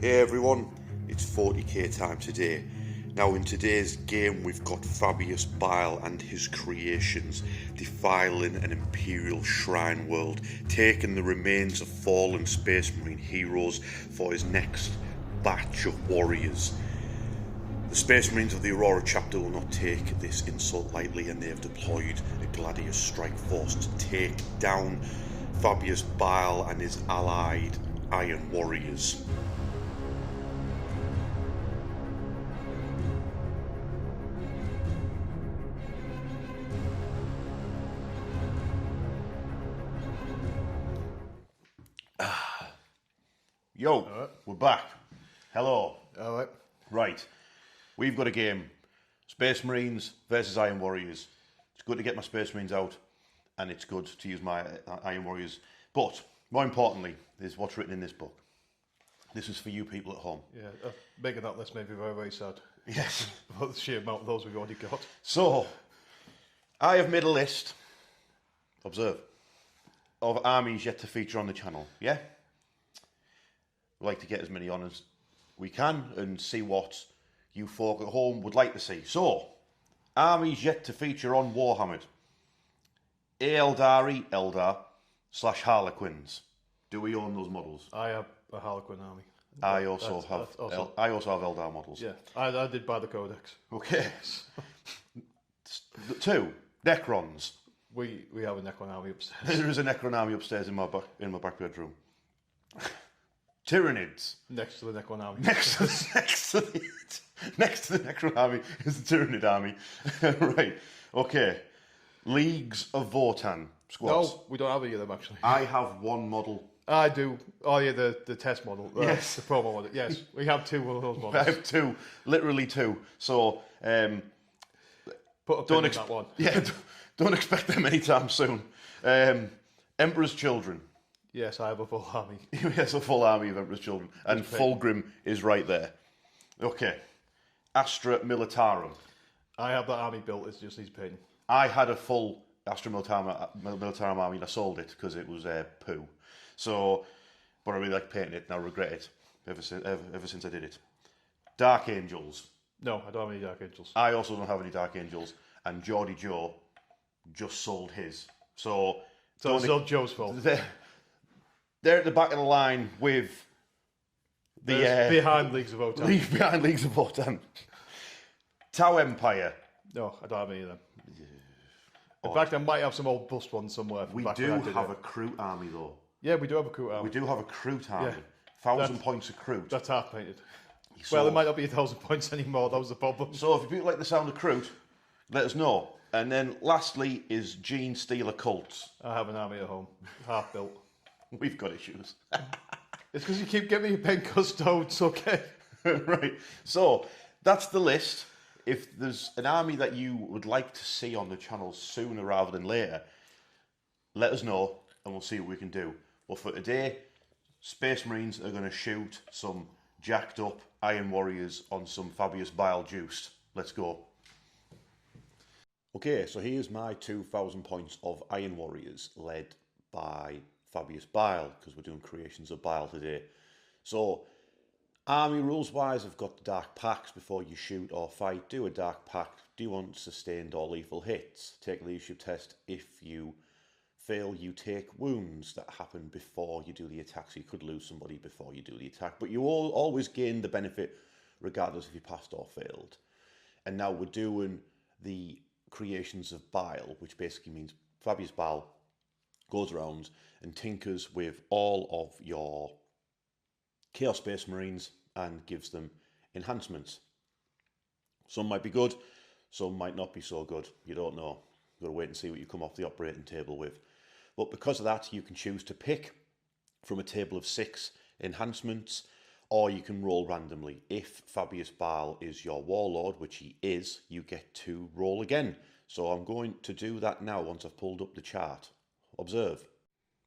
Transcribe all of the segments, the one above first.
Hey everyone, it's 40k time today. Now in today's game we've got Fabius Bile and his creations defiling an imperial shrine world, taking the remains of fallen space marine heroes for his next batch of warriors. The Space Marines of the Aurora chapter will not take this insult lightly, and they have deployed a gladius strike force to take down Fabius Bile and his allied Iron Warriors. Yo, right. We're back. Hello. All right. Right, we've got a game. Space Marines versus Iron Warriors. It's good to get my Space Marines out, and it's good to use my Iron Warriors. But, more importantly, is what's written in this book. This is for you people at home. Yeah, making that list made me very, very sad. Yes. About the sheer amount of those we've already got. So, I have made a list, observe, of armies yet to feature on the channel, yeah? We like to get as many on as we can and see what you folk at home would like to see. So, armies yet to feature on Warhammer. Eldari, Eldar, / Harlequins. Do we own those models? I have a Harlequin army. I also have Eldar models. Yeah, I did buy the Codex. Okay. 2, Necrons. We have a Necron army upstairs. There is a Necron army upstairs in my back bedroom. Tyranids. Next to the Necron army. Next to the Necron army is the Tyranid army. Right. Okay. Leagues of Votann squads. No, we don't have any of them actually. I have one model. I do. Oh yeah, the test model. Yes. The promo model. Yes, we have 2 of those models. I have 2, literally 2. So Put a pin in that one. Yeah, don't expect them anytime soon. Emperor's Children. Yes, I have a full army. Yes, a full army of Emperor's Children. And Fulgrim is right there. Okay. Astra Militarum. I have that army built, it just needs painting. I had a full Astra Militarum army and I sold it because it was poo. So, but I really like painting it and I regret it ever since I did it. Dark Angels. No, I don't have any Dark Angels. I also don't have any Dark Angels, and Geordie Joe just sold his. So it's all Joe's fault. They're at the back of the line with the behind Leagues of Votann. Behind Leagues of Votann. Tau Empire. No, I don't have any of them. In fact, I might have some old bust ones somewhere. We do have a Kroot army though. Yeah, we do have a Kroot army. We do have a Kroot army. Yeah. 1,000 points of Kroot. That's half painted. So, well, it might not be 1,000 points anymore. That was the problem. So if you like the sound of Kroot, let us know. And then lastly is Gene Stealer Cults. I have an army at home, half built. We've got issues. It's because you keep getting me paint custodes, okay? Right. So that's the list. If there's an army that you would like to see on the channel sooner rather than later, let us know and we'll see what we can do. Well, for today, Space Marines are going to shoot some jacked up Iron Warriors on some Fabius Bile juice. Let's go. Okay, so here's my 2,000 points of Iron Warriors led by Fabius Bile, because we're doing creations of Bile today. So, army rules wise, I've got the dark packs before you shoot or fight. Do a dark pack. Do you want sustained or lethal hits? Take a leadership test. If you fail, you take wounds that happen before you do the attack. So you could lose somebody before you do the attack, but you always gain the benefit regardless if you passed or failed. And now we're doing the creations of Bile, which basically means Fabius Bile goes around and tinkers with all of your Chaos Space Marines and gives them enhancements. Some might be good, some might not be so good. You don't know. You've got to wait and see what you come off the operating table with. But because of that, you can choose to pick from a table of 6 enhancements, or you can roll randomly. If Fabius Bile is your warlord, which he is, you get to roll again. So I'm going to do that now once I've pulled up the chart. Observe.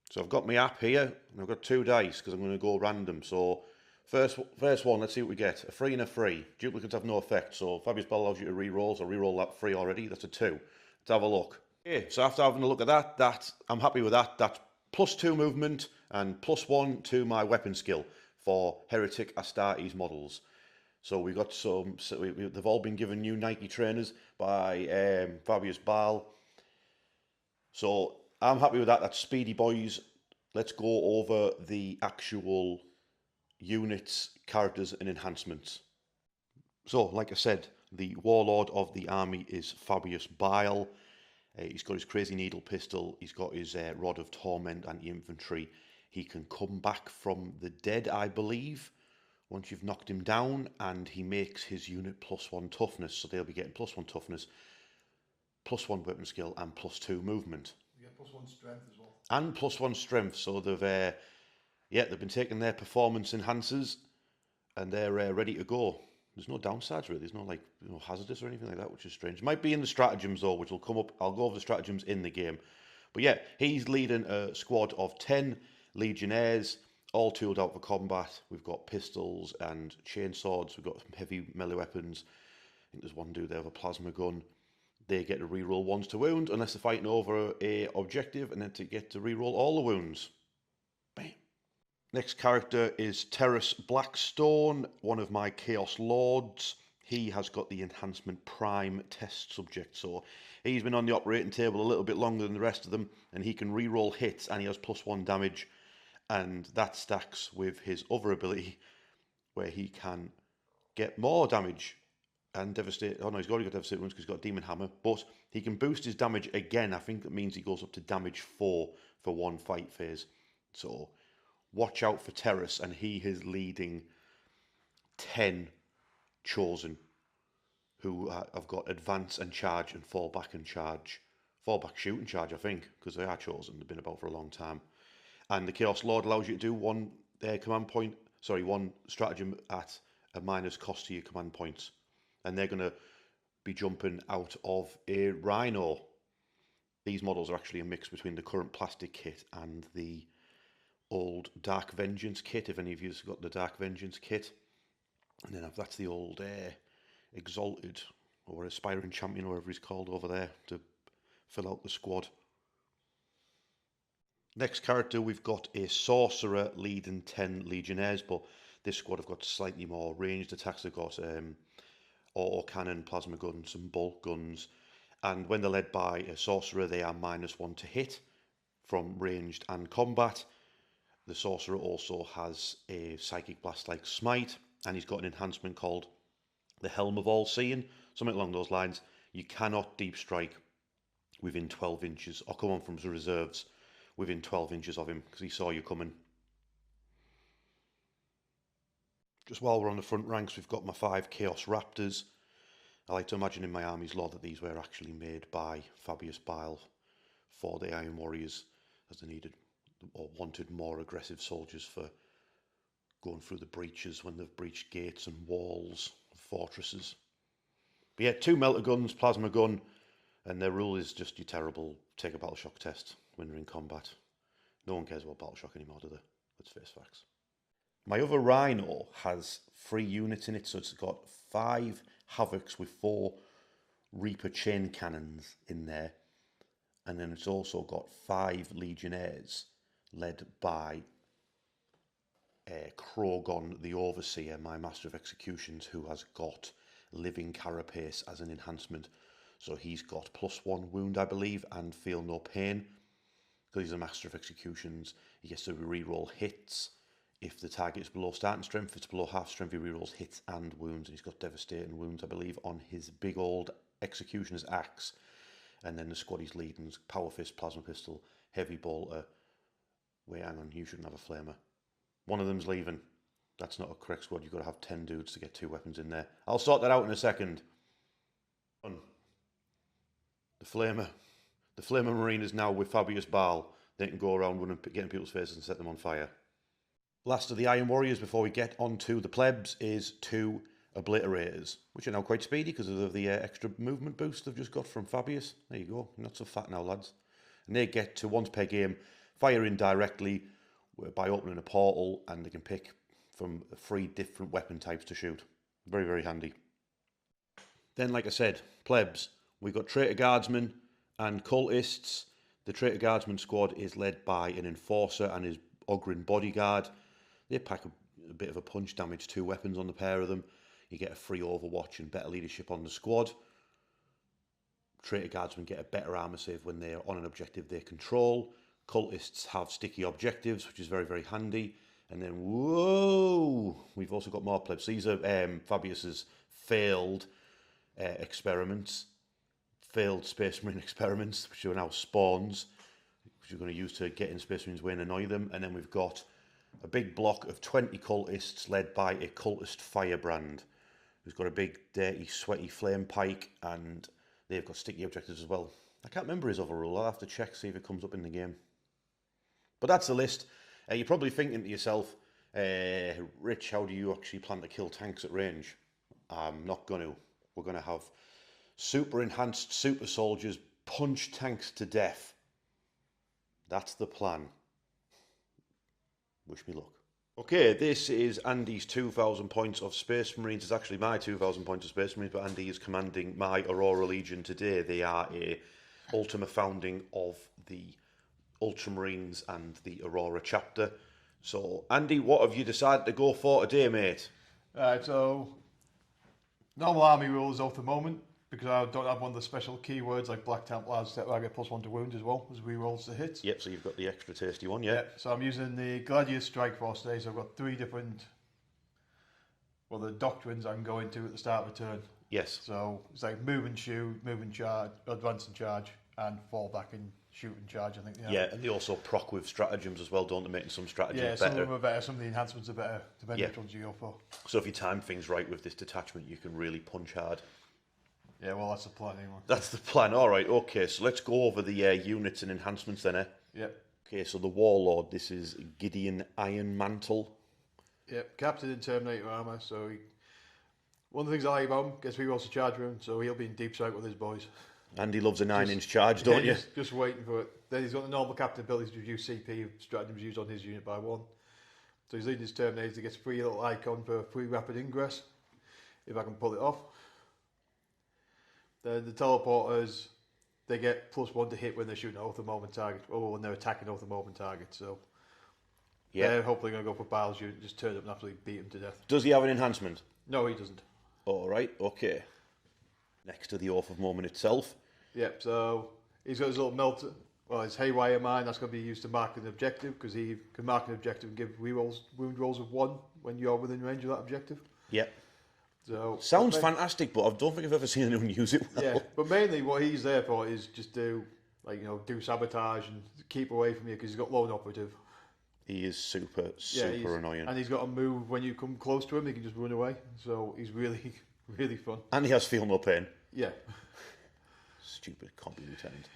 So I've got my app here, and I've got 2 dice because I'm going to go random. So first one, let's see what we get. A 3 and a 3. Duplicates have no effect. So Fabius Bile allows you to re-roll. So re-roll that 3 already. That's a 2. Let's have a look. Okay, so after having a look at that, I'm happy with that. That's +2 movement and +1 to my weapon skill. for Heretic Astartes models. So we got some, they've all been given new Nike trainers by Fabius Bile. So I'm happy with that. That's speedy, boys. Let's go over the actual units, characters and enhancements. So, like I said, the warlord of the army is Fabius Bile. He's got his crazy needle pistol. He's got his rod of torment anti-infantry. He can come back from the dead, I believe, once you've knocked him down, and he makes his unit +1 toughness, so they'll be getting +1 toughness, +1 weapon skill, and +2 movement. You get +1 strength as well. And +1 strength, so they've been taking their performance enhancers, and they're ready to go. There's no downsides really. There's no hazardous or anything like that, which is strange. Might be in the stratagems though, which will come up. I'll go over the stratagems in the game. But yeah, he's leading a squad of 10 legionnaires, all tooled out for combat. We've got pistols and chainswords. We've got some heavy melee weapons. I think there's one dude there with a plasma gun. They get to reroll 1s to wound unless they're fighting over a objective, and then to get to reroll all the wounds. Bam. Next character is Terrace Blackstone, one of my Chaos Lords. He has got the enhancement Prime test subject, so he's been on the operating table a little bit longer than the rest of them, and he can reroll hits, and he has +1 damage, and that stacks with his other ability, where he can get more damage and devastate. Oh no, he's already got devastate wounds because he's got a demon hammer, but he can boost his damage again. I think that means he goes up to damage 4 for one fight phase. So watch out for Terrace, and he is leading 10 chosen who have got advance and charge and fall back and charge. Fall back, shoot and charge, I think, because they are chosen. They've been about for a long time. And the Chaos Lord allows you to do one stratagem at a minus cost to your command points. And they're going to be jumping out of a Rhino. These models are actually a mix between the current plastic kit and the old Dark Vengeance kit, if any of you have got the Dark Vengeance kit. And then that's the old Exalted or Aspiring Champion, or whatever he's called over there, to fill out the squad. Next character, we've got a Sorcerer leading 10 Legionnaires, but this squad have got slightly more ranged attacks. They've got auto cannon, plasma guns, some bolt guns, and when they're led by a Sorcerer, they are -1 to hit from ranged and combat. The Sorcerer also has a Psychic Blast like Smite, and he's got an enhancement called the Helm of All Seeing, something along those lines. You cannot deep strike within 12 inches, or come on from the reserves within 12 inches of him, because he saw you coming. Just while we're on the front ranks, we've got my 5 Chaos Raptors. I like to imagine in my army's lore that these were actually made by Fabius Bile for the Iron Warriors, as they needed or wanted more aggressive soldiers for going through the breaches when they've breached gates and walls of fortresses. But yeah, 2 melter guns, plasma gun, and their rule is just you terrible, take a battle shock test when you're in combat. No one cares about battle shock anymore, do they? Let's face facts. My other Rhino has 3 units in it, so it's got 5 Havocs with 4 Reaper chain cannons in there. And then it's also got 5 Legionnaires led by Krogon the Overseer, my Master of Executions, who has got Living Carapace as an enhancement. So he's got +1 wound, I believe, and feel no pain. Because he's a Master of Executions, he gets to reroll hits. If the target is below starting strength, if it's below half strength, he rerolls hits and wounds. And he's got devastating wounds, I believe, on his big old Executioner's axe. And then the squad he's leading is Power Fist, Plasma Pistol, Heavy Bolter. Wait, hang on, you shouldn't have a Flamer. One of them's leaving. That's not a correct squad. You've got to have 10 dudes to get 2 weapons in there. I'll sort that out in a second. The Flamer Marine is now with Fabius Bile. They can go around running, getting people's faces and set them on fire. Last of the Iron Warriors before we get on to the plebs is 2 Obliterators, which are now quite speedy because of the extra movement boost they've just got from Fabius. There you go. You're not so fat now, lads. And they get to, once per game, fire in directly by opening a portal, and they can pick from 3 different weapon types to shoot. Very, very handy. Then, like I said, plebs. We've got Traitor Guardsmen and Cultists. The Traitor Guardsman squad is led by an Enforcer and his Ogren Bodyguard. They pack a bit of a punch damage, 2 weapons on the pair of them. You get a free overwatch and better leadership on the squad. Traitor Guardsmen get a better armor save when they're on an objective they control. Cultists have sticky objectives, which is very, very handy. And then, whoa, we've also got more plebs. These are Fabius's failed experiments, failed Space Marine experiments, which are now spawns, which you're going to use to get in Space Marines' way and annoy them. And then we've got a big block of 20 cultists led by a cultist firebrand, who's got a big, dirty, sweaty flame pike, and they've got sticky objectives as well. I can't remember his other rule. I'll have to check, see if it comes up in the game. But that's the list. You're probably thinking to yourself, Rich, how do you actually plan to kill tanks at range? I'm not going to. We're going to have super enhanced super soldiers punch tanks to death. That's the plan. Wish me luck. Okay, this is Andy's 2,000 points of Space Marines. It's actually my 2,000 points of Space Marines, but Andy is commanding my Aurora Legion today. They are a Ultima founding of the Ultramarines and the Aurora chapter. So, Andy, what have you decided to go for today, mate? Alright, so normal army rules at the moment, because I don't have one of the special keywords like Black Templars that I get +1 to wound as well as rerolls to hits. Yep, so you've got the extra tasty one, yeah. So I'm using the Gladius Strike Force today, so I've got 3 different, well, the doctrines I can go into at the start of a turn. Yes. So it's like move and shoot, move and charge, advance and charge, and fall back and shoot and charge, I think. Yeah, and they also proc with stratagems as well, don't they, making some stratagems better. Yeah, some of them are better, some of the enhancements are better, depending which ones you go for. So if you time things right with this detachment, you can really punch hard. Yeah, well, that's the plan anyway. That's the plan. All right, okay, so let's go over the units and enhancements then, eh? Yep. Okay, so the Warlord, this is Gideon Iron Mantle. Yep, Captain in Terminator armor, so one of the things I like about him, gets rerolls to charge room, so he'll be in deep strike with his boys. Andy loves a 9-inch charge, don't you? Just waiting for it. Then he's got the normal captain ability to reduce CP of stratagems used on his unit by 1. So he's leading his Terminators, he gets a free little icon for free rapid ingress, if I can pull it off. Then the teleporters, they get +1 to hit when they're shooting off the moment target, or when they're attacking off the moment target. So they're hopefully going to go for Bile's unit and just turn up and absolutely beat him to death. Does he have an enhancement? No, he doesn't. All right, okay. Next to the Oath of Moment itself. Yep, so he's got his little melter. Well, his Haywire Mine, that's going to be used to mark an objective, because he can mark an objective and give wound rolls of 1 when you're within range of that objective. Yep. So sounds fantastic, but I don't think I've ever seen anyone use it well. Yeah, but mainly what he's there for is just do, like, do sabotage and keep away from you, because he's got lone operative. He is super annoying. And he's got to move when you come close to him, he can just run away. So he's really, really fun. And he has feel no pain. Yeah. Stupid combi lieutenant.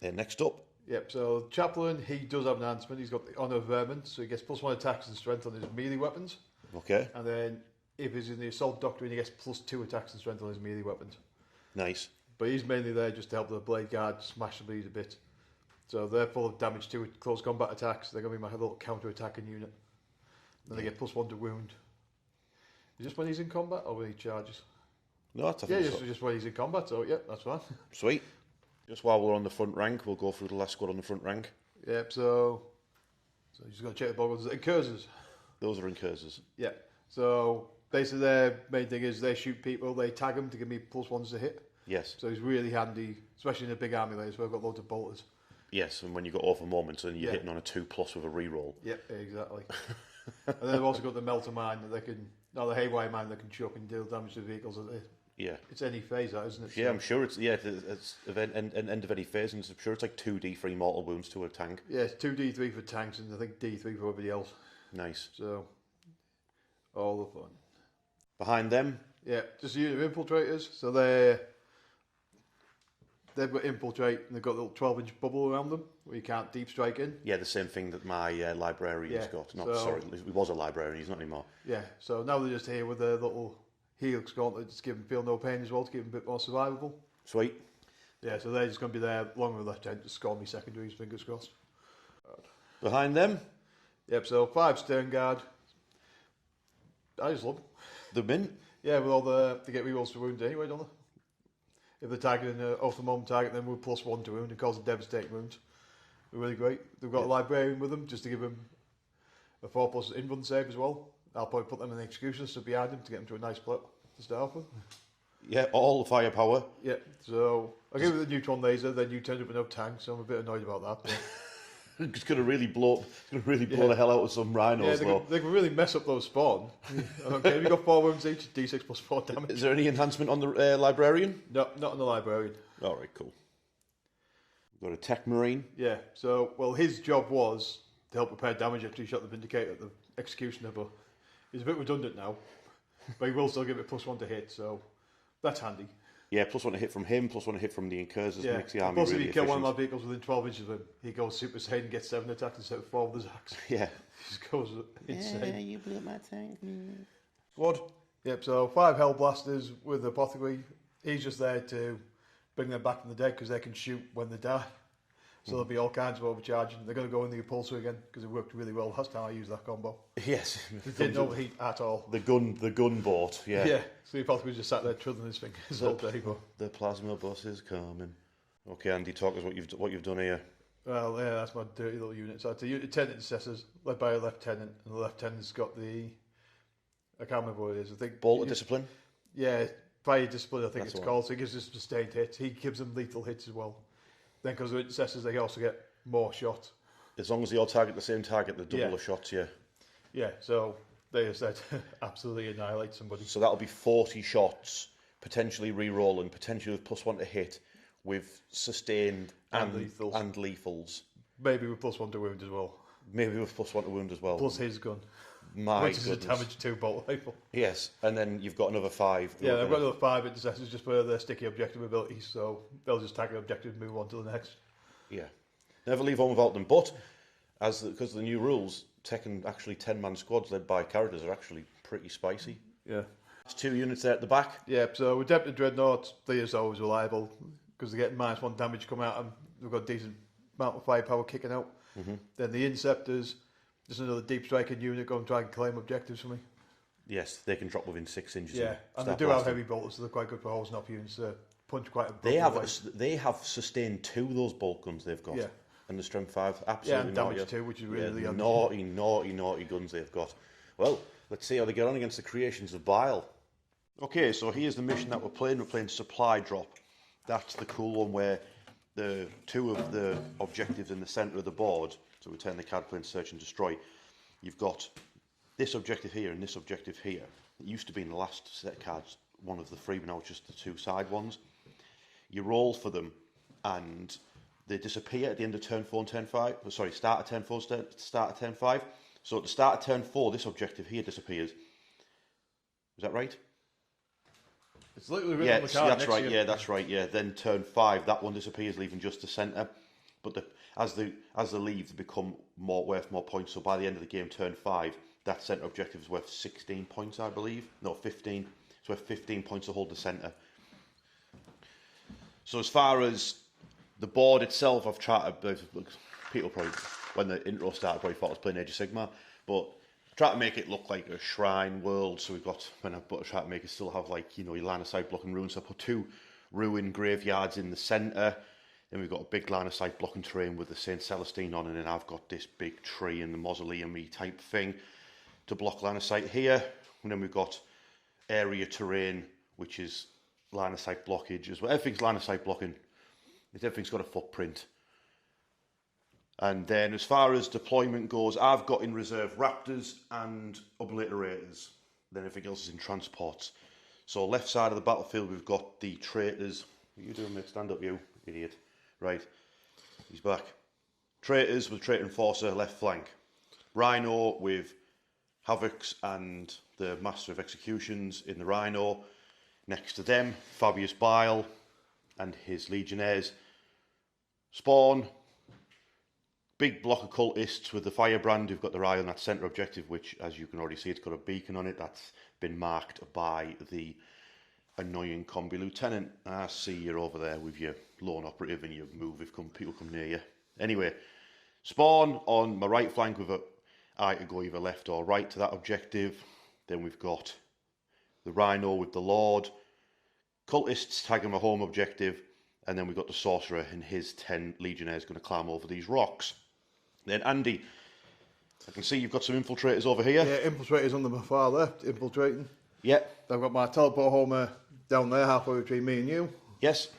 Next up. Yep, so Chaplain, he does have an enhancement. He's got the Honour of Vermin, so he gets +1 attacks and strength on his melee weapons. Okay. And then if he's in the Assault Doctrine, he gets +2 attacks and strength on his melee weapons. Nice. But he's mainly there just to help the Blade Guard smash the bleed a bit. So they're full of damage to close combat attacks. They're going to be my little counter-attacking unit. Then they get +1 to wound. Is this when he's in combat or when he charges? No, that's just when he's in combat, so yeah, that's fine. Sweet. Just while we're on the front rank, we'll go through the last squad on the front rank. Yep, so you just got to check the boggles. Incursors. Those are incursors. Yeah. So basically their main thing is they shoot people, they tag them to give me +1s to hit. Yes. So he's really handy, especially in a big army like this where I've got loads of bolters. Yes, and when you got over moments and you're hitting on a 2+ with a reroll. Yep, exactly. And then they've also got the Melter Mine that they can, no, the Haywire Mine that can chuck and deal damage to vehicles. It's any phase, that, isn't it? Yeah, so I'm sure it's end of any phase, and I'm sure it's like 2d3 mortal wounds to a tank. Yeah, it's 2d3 for tanks and I think d3 for everybody else. Nice. So, all the fun. Behind them? Yeah, just a unit of infiltrators. So they've got infiltrate and they've got a little 12-inch bubble around them where you can't deep strike in. Yeah, the same thing that my librarian's got. He was a librarian, he's not anymore. Yeah, so now they're just here with their little Helix gauntlets to give them feel no pain as well, to keep them a bit more survivable. Sweet. Yeah, so they're just going to be there along with the lieutenant to score me secondaries, fingers crossed. Behind them? Yep, so 5 Stern Guard. I just love them. The mint? Yeah, with all they get rerolls to wound anyway, don't they? If they're targeting off the moment target, then we're +1 to wound and cause a devastating wound. They're really great. They've got a librarian with them just to give them a 4+ in-run save as well. I'll probably put them in the executioner so behind him to get him to a nice plot to start off with. Yeah, all the firepower. Yeah, so I give it the neutron laser, then you turned up with no tank, so I'm a bit annoyed about that. But It's going to really blow the hell out of some rhinos, yeah, though. they can really mess up those spawn. I don't care. You've got 4 wounds each, D6 plus 4 damage. Is there any enhancement on the librarian? No, not on the librarian. All right, cool. We've got a tech marine. Yeah, so, well, his job was to help repair damage after he shot the Vindicator at the executioner, but he's a bit redundant now. But he will still give it +1 to hit, so that's handy. Yeah, +1 to hit from him, +1 to hit from the Incursors. Yeah, Makes the army plus really if you kill one of efficient. my vehicles within 12 inches of him, he goes Super Saiyan and gets 7 attacks instead of 4 with his axe. Yeah. He just goes insane. You blew up my tank. Squad. Yep, so 5 Hellblasters with the Apothecary. He's just there to bring them back from the dead because they can shoot when they die. So there'll be all kinds of overcharging. They're going to go in the Repulsor again because it worked really well last time I used that combo. Yes. It didn't overheat at all. The gun boat, yeah. Yeah, so the Apothecary just sat there twiddling his fingers all day. But... The plasma bus is coming. Okay, Andy, talk us what you've done here. Well, yeah, that's my dirty little unit. So it's a unit 10 intercessors led by a lieutenant, and the lieutenant's got the... I can't remember what it is. I think Bolt of Discipline? Yeah, Fire Discipline, I think That's it's the called. So he gives us sustained hits. He gives them lethal hits as well. Then because of intercessors, they also get more shots. As long as they all target the same target, the double the shots, yeah. Yeah, so they said absolutely annihilate somebody. So that'll be 40 shots, potentially re-rolling, potentially with +1 to hit, with sustained And lethals. And lethals. Maybe with +1 to wound as well. Maybe with +1 to wound as well. Plus his gun. My Which is goodness. a damage 2 bolt rifle. Yes, and then you've got another 5. Yeah, I've got another 5 intercessors just for their sticky objective abilities, so they'll just tag an objective and move on to the next. Yeah. Never leave on without them, but because of the new rules, actually 10-man squads led by characters are actually pretty spicy. Yeah. There's 2 units there at the back. Yeah, so Redempted Dreadnoughts, they are always reliable because they're getting -1 damage come out and they've got a decent amount of firepower kicking out. Then the Inceptors, just another deep striking unit going to try and claim objectives for me. Yes, they can drop within 6 inches. Yeah, and they do have heavy bolters, so they're quite good for holding up units. Punch quite a They have sustained 2 of those bolt guns they've got. Yeah. And the strength 5, Yeah, absolutely and damage 2, which is really naughty guns they've got. Well, let's see how they get on against the creations of Bile. Okay, so here's the mission that we're playing. We're playing Supply Drop. That's the cool one where the 2 of the objectives in the centre of the board, so we turn the card playing Search and Destroy, you've got this objective here and this objective here. It used to be in the last set of cards, one of the 3, but now it's just the 2 side ones. You roll for them and they disappear at the end of turn 4 and turn 5. Sorry, start at turn 4, start at turn 5. So at the start of turn 4, this objective here disappears. Is that right? It's literally written on the card. That's right. Yeah, that's right. Yeah. Then turn 5, that one disappears, leaving just the centre. But as they leave, they become worth more points. So by the end of the game, turn 5, that centre objective is worth 16 points, I believe. No, 15. It's worth 15 points to hold the centre. So as far as the board itself, I've tried to... People probably, when the intro started, probably thought I was playing Age of Sigmar, but I tried to make it look like a shrine world. So we've got, I tried to make it still have, like, your line of sight blocking ruins. So I put 2 ruin graveyards in the centre. Then we've got a big line of sight blocking terrain with the St. Celestine on, and then I've got this big tree in the mausoleum-y type thing to block line of sight here. And then we've got area terrain, which is line of sight blockage as well. Everything's line of sight blocking. Everything's got a footprint. And then as far as deployment goes, I've got in reserve Raptors and Obliterators. Then everything else is in transports. So left side of the battlefield, we've got the Traitors. What are you doing, mate? Stand up, you idiot. Right, he's back. Traitors with Traitor Enforcer, left flank. Rhino with Havocs and the Master of Executions in the Rhino. Next to them, Fabius Bile and his Legionnaires. Spawn, big block of cultists with the Firebrand who've got their eye on that centre objective, which, as you can already see, it's got a beacon on it. That's been marked by the annoying combi lieutenant. I see you're over there with your lone operative and you move if people come near you. Anyway, Spawn on my right flank with an eye to go either left or right to that objective. Then we've got the Rhino with the Lord, cultists tagging my home objective, and then we've got the Sorcerer and his 10 Legionnaires going to climb over these rocks. Then Andy, I can see you've got some infiltrators over here. Yeah, infiltrators on the far left, infiltrating. Yeah. I've got my teleport homer down there, halfway between me and you. Yes.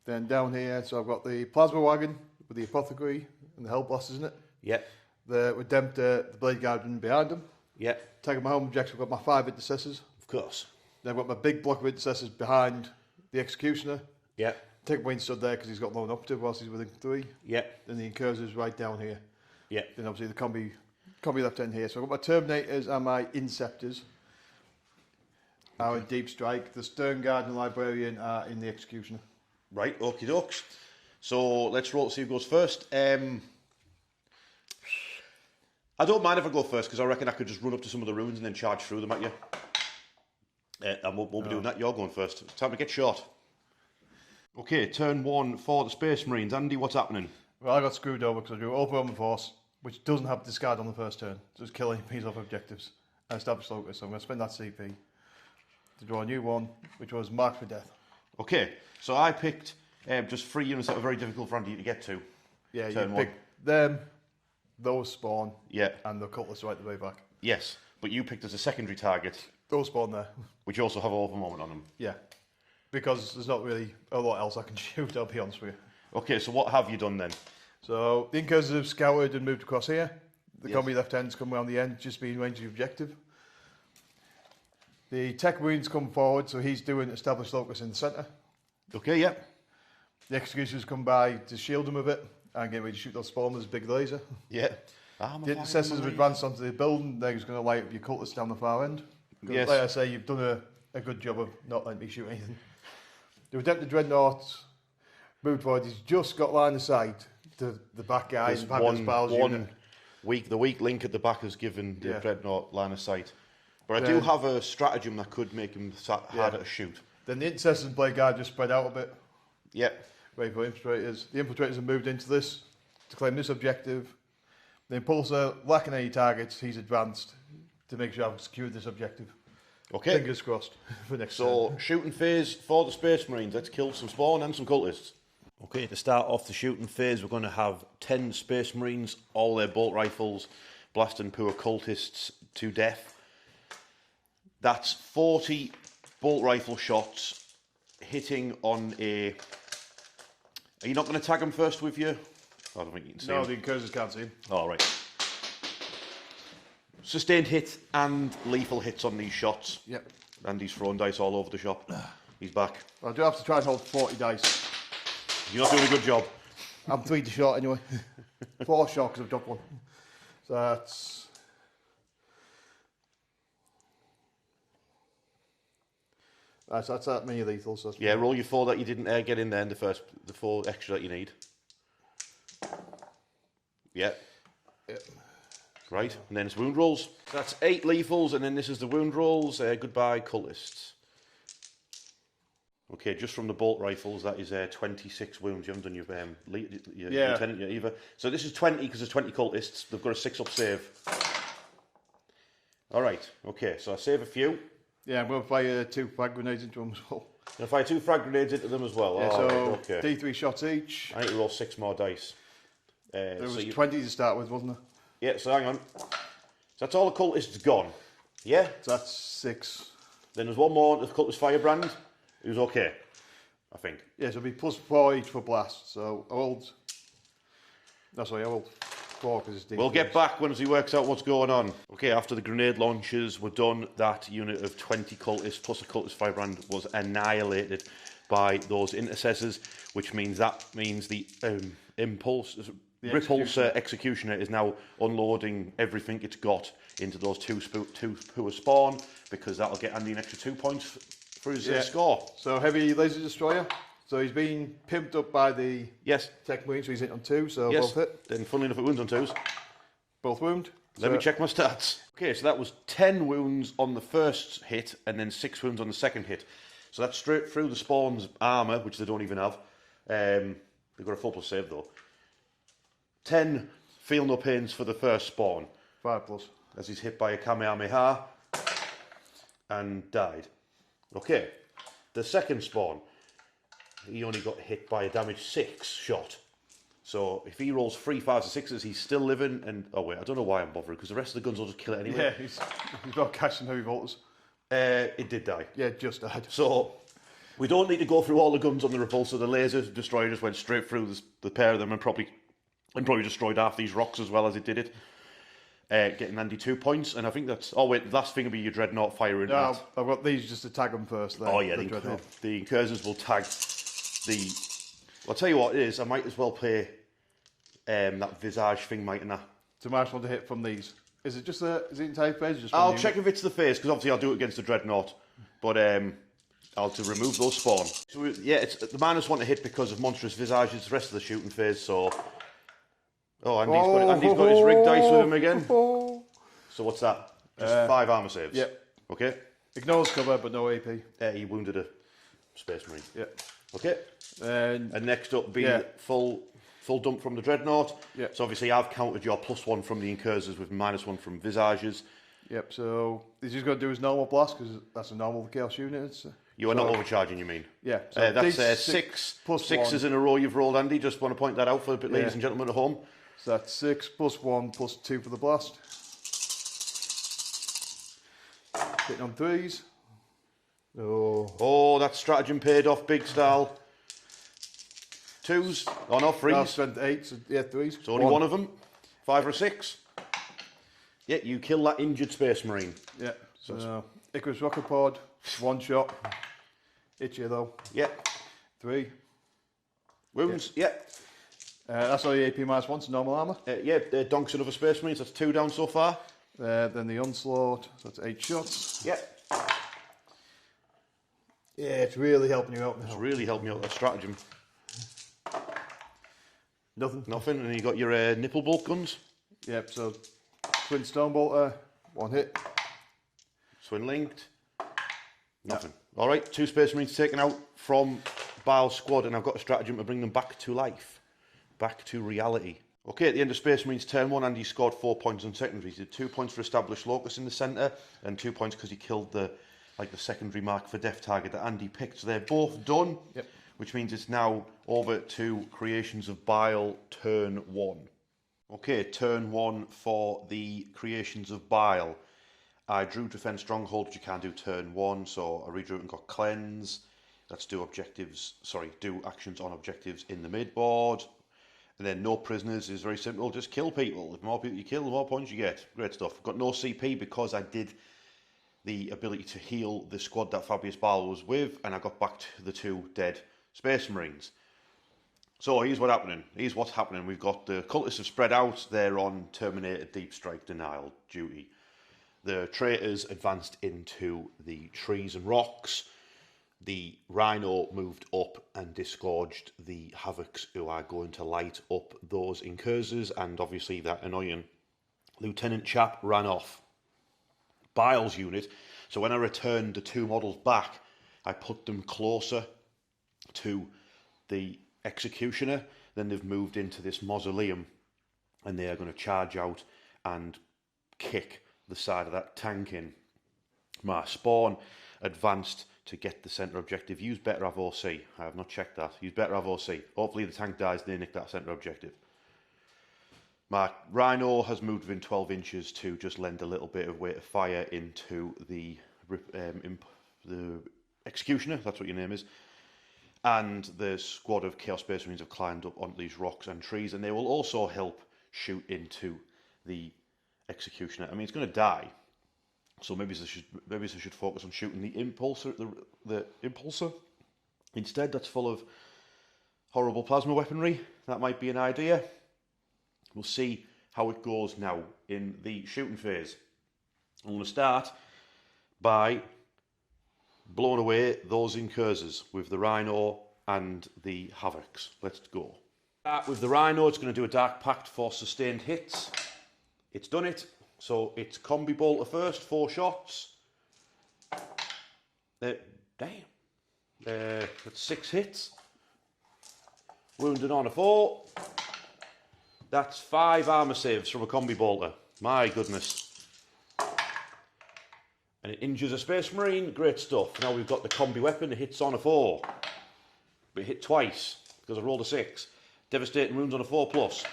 Then down here, so I've got the plasma wagon with the apothecary and the hellblasters in it. Yeah. The Redemptor, the blade guardian behind them. Yeah. Taking my home objective, I've got my 5 intercessors. Of course. Then I've got my big block of intercessors behind the executioner. Yeah. Take Wayne stood there because he's got lone operative whilst he's within 3. Yeah. Then the incursor's right down here. Yeah. Then obviously the combi left end here. So I've got my Terminators and my Inceptors are in Deep Strike. The Stern Guard and Librarian are in the Executioner. Right, okie dokes. So let's roll to see who goes first. I don't mind if I go first because I reckon I could just run up to some of the ruins and then charge through them at you. I won't be doing that. You're going first. It's time to get shot. Okay, turn 1 for the Space Marines. Andy, what's happening? Well, I got screwed over because I drew overwhelming force, which doesn't have discard on the first turn. So it's killing piece off objectives and establish locus. So I'm going to spend that CP to draw a new one, which was Mark for Death. Okay, so I picked just 3 units that were very difficult for Andy to get to. Yeah, turn you 1. pick them, those spawn, Yeah. and the cultists right the way back. Yes, but you picked as a secondary target, Those spawn there. which also have over moment on them. Yeah, because there's not really a lot else I can shoot, I'll be honest with you. Okay, so what have you done then? So the Inquisitors have scouted and moved across here. The Yes. combi left hand's come around the end, just being range of the objective. The Tech Marines come forward, so he's doing established locus in the centre. Okay, yeah. The Executioners come by to shield him a bit and get ready to shoot those spawners with big laser. Yeah. The Intercessors have advanced onto the building. They're just going to light up your cultists down the far end. 'Cause Yes. like I say, you've done a good job of not letting me shoot anything. The Redemptor Dreadnought moved forward. He's just got line of sight to the back guy. There's in Fabius Bile's unit. the weak link at the back has given the Yeah. Dreadnought line of sight. But I do have a stratagem that could make him harder to shoot. Then the Intercessors and Blade Guard just spread out a bit. Yeah. Ready for Infiltrators. The Infiltrators have moved into this to claim this objective. The Impulsor, lacking any targets, he's advanced to make sure I've secured this objective. Okay. Fingers crossed for next So, turn. shooting phase for the Space Marines. Let's kill some spawn and some cultists. Okay, to start off the shooting phase, we're going to have 10 Space Marines, all their bolt rifles, blasting poor cultists to death. That's 40 bolt rifle shots hitting on a... Are you not going to tag them first with you? I don't think you can see No, them. the Inquisitors can't see him. All right. Sustained hit and lethal hits on these shots. Yep. Andy's throwing dice all over the shop. He's back. I do have to try and hold 40 dice. You're not doing a good job. I'm 3 to short anyway. 4 short because I've dropped 1. So that's... Right, so that's that many lethal. So that's Yeah, roll your 4 that you didn't get in there in the 4 extra that you need. Yeah. Yep. Right, and then it's wound rolls. That's 8 lethals, and then this is the wound rolls. Goodbye, cultists. Okay, just from the bolt rifles, that is 26 wounds. You haven't done your Yeah. lieutenant yet either. So this is 20 because there's 20 cultists. They've got a 6-up save. All right, okay, so I save a few. Yeah, I'm going to fire 2 frag grenades into them as well. I'll fire 2 frag grenades into them as well. Yeah, All so right, okay. D3 shots each. I need to roll 6 more dice. There was so 20 to start with, wasn't there? Yeah, so hang on. So that's all the cultists gone. Yeah? So that's 6. Then there's one more, the cultist firebrand, who's okay, I think. Yeah, so it'll be +4 each for blast. So I rolled... No, sorry, I rolled 4 because it's D3. We'll get back once he works out what's going on. Okay, after the grenade launches were done, that unit of 20 cultists plus a cultist firebrand was annihilated by those intercessors, which means the repulsor executioner is now unloading everything it's got into those two poor spawn, because that'll get Andy an extra 2 points for his score. So heavy laser destroyer. So he's been pimped up by the Tech Marine, so he's hit on 2, so both hit. Then funnily enough it wounds on 2s. Both wound. Let me check my stats. Okay, so that was 10 wounds on the first hit and then 6 wounds on the second hit. So that's straight through the spawn's armour, which they don't even have. They've got a 4+ save though. 10 feel no pains for the first spawn. 5+. As he's hit by a Kamehameha and died. Okay, the second spawn, he only got hit by a damage 6 shot. So if he rolls 3 5s or 6s, he's still living. And oh wait, I don't know why I'm bothering because the rest of the guns will just kill it anyway. Yeah, he's got catching heavy bolters. It did die. Yeah, it just died. So we don't need to go through all the guns on the repulsor. The laser destroyer just went straight through the pair of them and probably destroyed half these rocks as well as it did it. Getting Andy 2 points, and I think that's... Oh wait, the last thing will be your Dreadnought firing. No, I've got these just to tag them first. Oh yeah, the Incursors will tag the... I'll tell you what it is, I might as well play that Visage thing, mightn't I? So I might want to hit from these. Is it just is it entire phase? Just I'll check if it's the face, because obviously I'll do it against the Dreadnought, but I'll to remove those spawn. So yeah, it's the -1 to hit because of Monstrous Visages, the rest of the shooting phase, so... Oh, Andy's got his rig dice with him again. So what's that? Just 5 armour saves? Yep. Okay. Ignores cover, but no AP. He wounded a Space Marine. Yep. Okay. And next up be full dump from the Dreadnought. Yep. So obviously I've countered your +1 from the Incursors with -1 from Visages. Yep, so he's just going to do his normal blast, because that's a normal Chaos unit. You are not overcharging, you mean? Yeah. So that's 6 +6s in a row you've rolled, Andy. Just want to point that out for the ladies and gentlemen at home. So that's 6 +1 +2 for the blast. Hitting on 3s. Oh, that stratagem paid off big style. 2s. Oh no, 3s. I've spent 8, so yeah, 3s. It's only one of them. 5 or 6. Yeah, you kill that injured Space Marine. Yeah. So Icarus Rocket Pod, 1 shot. Hit you though. Yeah. 3. Wounds. Yeah. That's all the AP -1, so normal armour. Donks another Space Marines. That's 2 down so far. Then the Onslaught, so that's 8 shots. Yeah. Yeah, it's really helping you out now. It's really helping you out, that stratagem. Nothing. And you got your nipple bolt guns. Yep, so Twin Stonebolter, 1 hit. Twin linked. Nothing. All right, 2 Space Marines taken out from Bile's squad, and I've got a stratagem to bring them back to life. Back to reality. Okay, at the end of Space Marines turn 1, Andy scored 4 points on secondaries. He did 2 points for established locus in the centre, and 2 points because he killed the secondary mark for death target that Andy picked. So they're both done, which means it's now over to Creations of Bile turn 1. Okay, turn 1 for the Creations of Bile. I drew Defend Stronghold, which you can't do turn 1, so I redrew it and got Cleanse. Let's do do actions on objectives in the mid-board. And then no prisoners is very simple, just kill people. The more people you kill, the more points you get. Great stuff. I've got no CP because I did the ability to heal the squad that Fabius Bile was with, and I got back to the 2 dead Space Marines. So here's what's happening. We've got the cultists have spread out. They're on Terminator Deep Strike Denial duty. The traitors advanced into the trees and rocks. The Rhino moved up and disgorged the Havocs, who are going to light up those Incursors, and obviously that annoying Lieutenant chap ran off. Bile's unit, so when I returned the 2 models back, I put them closer to the Executioner. Then they've moved into this mausoleum, and they are going to charge out and kick the side of that tank in. My spawn advanced to get the centre objective. Use better have OC. I have not checked that. Use better have OC. Hopefully the tank dies, they nick that centre objective. My Rhino has moved within 12 inches to just lend a little bit of weight of fire into the Executioner, that's what your name is. And the squad of Chaos Space Marines have climbed up onto these rocks and trees, and they will also help shoot into the Executioner. I mean, it's going to die, so maybe they should focus on shooting the Impulsor, the Impulsor instead. That's full of horrible plasma weaponry. That might be an idea. We'll see how it goes now in the shooting phase. I'm going to start by blowing away those Incursors with the Rhino and the Havocs. Let's go. Start with the Rhino. It's going to do a Dark Pact for sustained hits. It's done it. So it's Combi Bolter first, 4 shots. Damn. That's 6 hits. Wounded on a 4. That's 5 armour saves from a Combi Bolter. My goodness. And it injures a Space Marine. Great stuff. Now we've got the Combi weapon. It hits on a 4. But it hit twice because I rolled a 6. Devastating wounds on a 4+.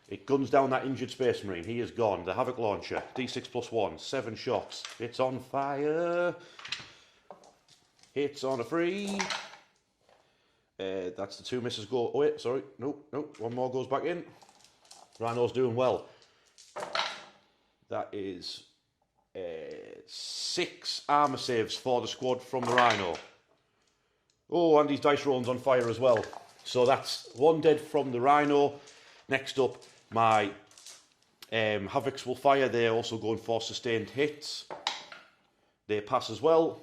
It guns down that injured Space Marine. He is gone. The Havoc Launcher, D6+1, 7 shots. It's on fire. Hits on a 3. That's the 2 misses go. Oh wait, sorry. Nope. One more goes back in. Rhino's doing well. That is 6 armour saves for the squad from the Rhino. Oh, and his dice rolling's on fire as well. So that's 1 dead from the Rhino. Next up, my Havocs will fire. They're also going for sustained hits. They pass as well.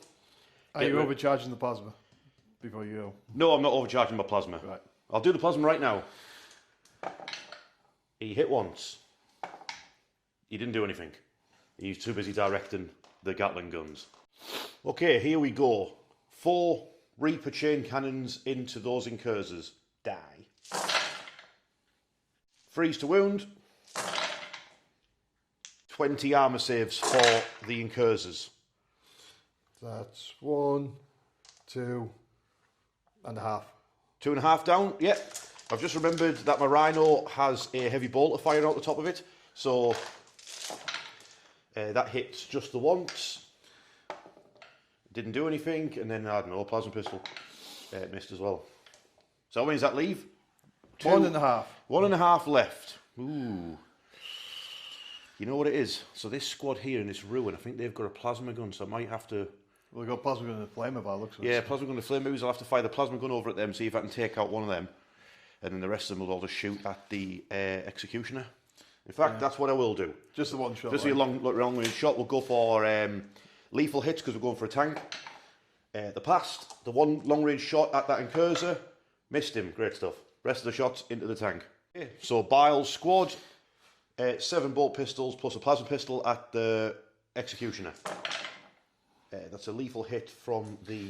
Are you overcharging the plasma before you go? No, I'm not overcharging my plasma. Right. I'll do the plasma right now. He hit once. He didn't do anything. He's too busy directing the Gatling guns. Okay, here we go. 4 Reaper chain cannons into those incursors. Die. Freeze to wound. 20 armour saves for the incursors. That's 1, 2.5. 2.5 down, yeah. I've just remembered that my Rhino has a heavy bolter firing out the top of it, so that hits just the once. Didn't do anything, and then I don't know, plasma pistol missed as well. So how many does that leave? 1.5. 1.5 left. Ooh. You know what it is? So this squad here in this ruin, I think they've got a plasma gun, so I might have to... Well, we've got plasma gun and a flamer by the looks of it. Yeah, plasma gun and flame moves. I'll have to fire the plasma gun over at them, see if I can take out one of them. And then the rest of them will all just shoot at the executioner. In fact, that's what I will do. Just the one shot. Just a long range shot. We'll go for lethal hits because we're going for a tank. The past, the one long range shot at that incursor, missed him. Great stuff. Rest of the shots into the tank. Okay. So Bile's squad, 7 bolt pistols plus a plasma pistol at the executioner. That's a lethal hit from the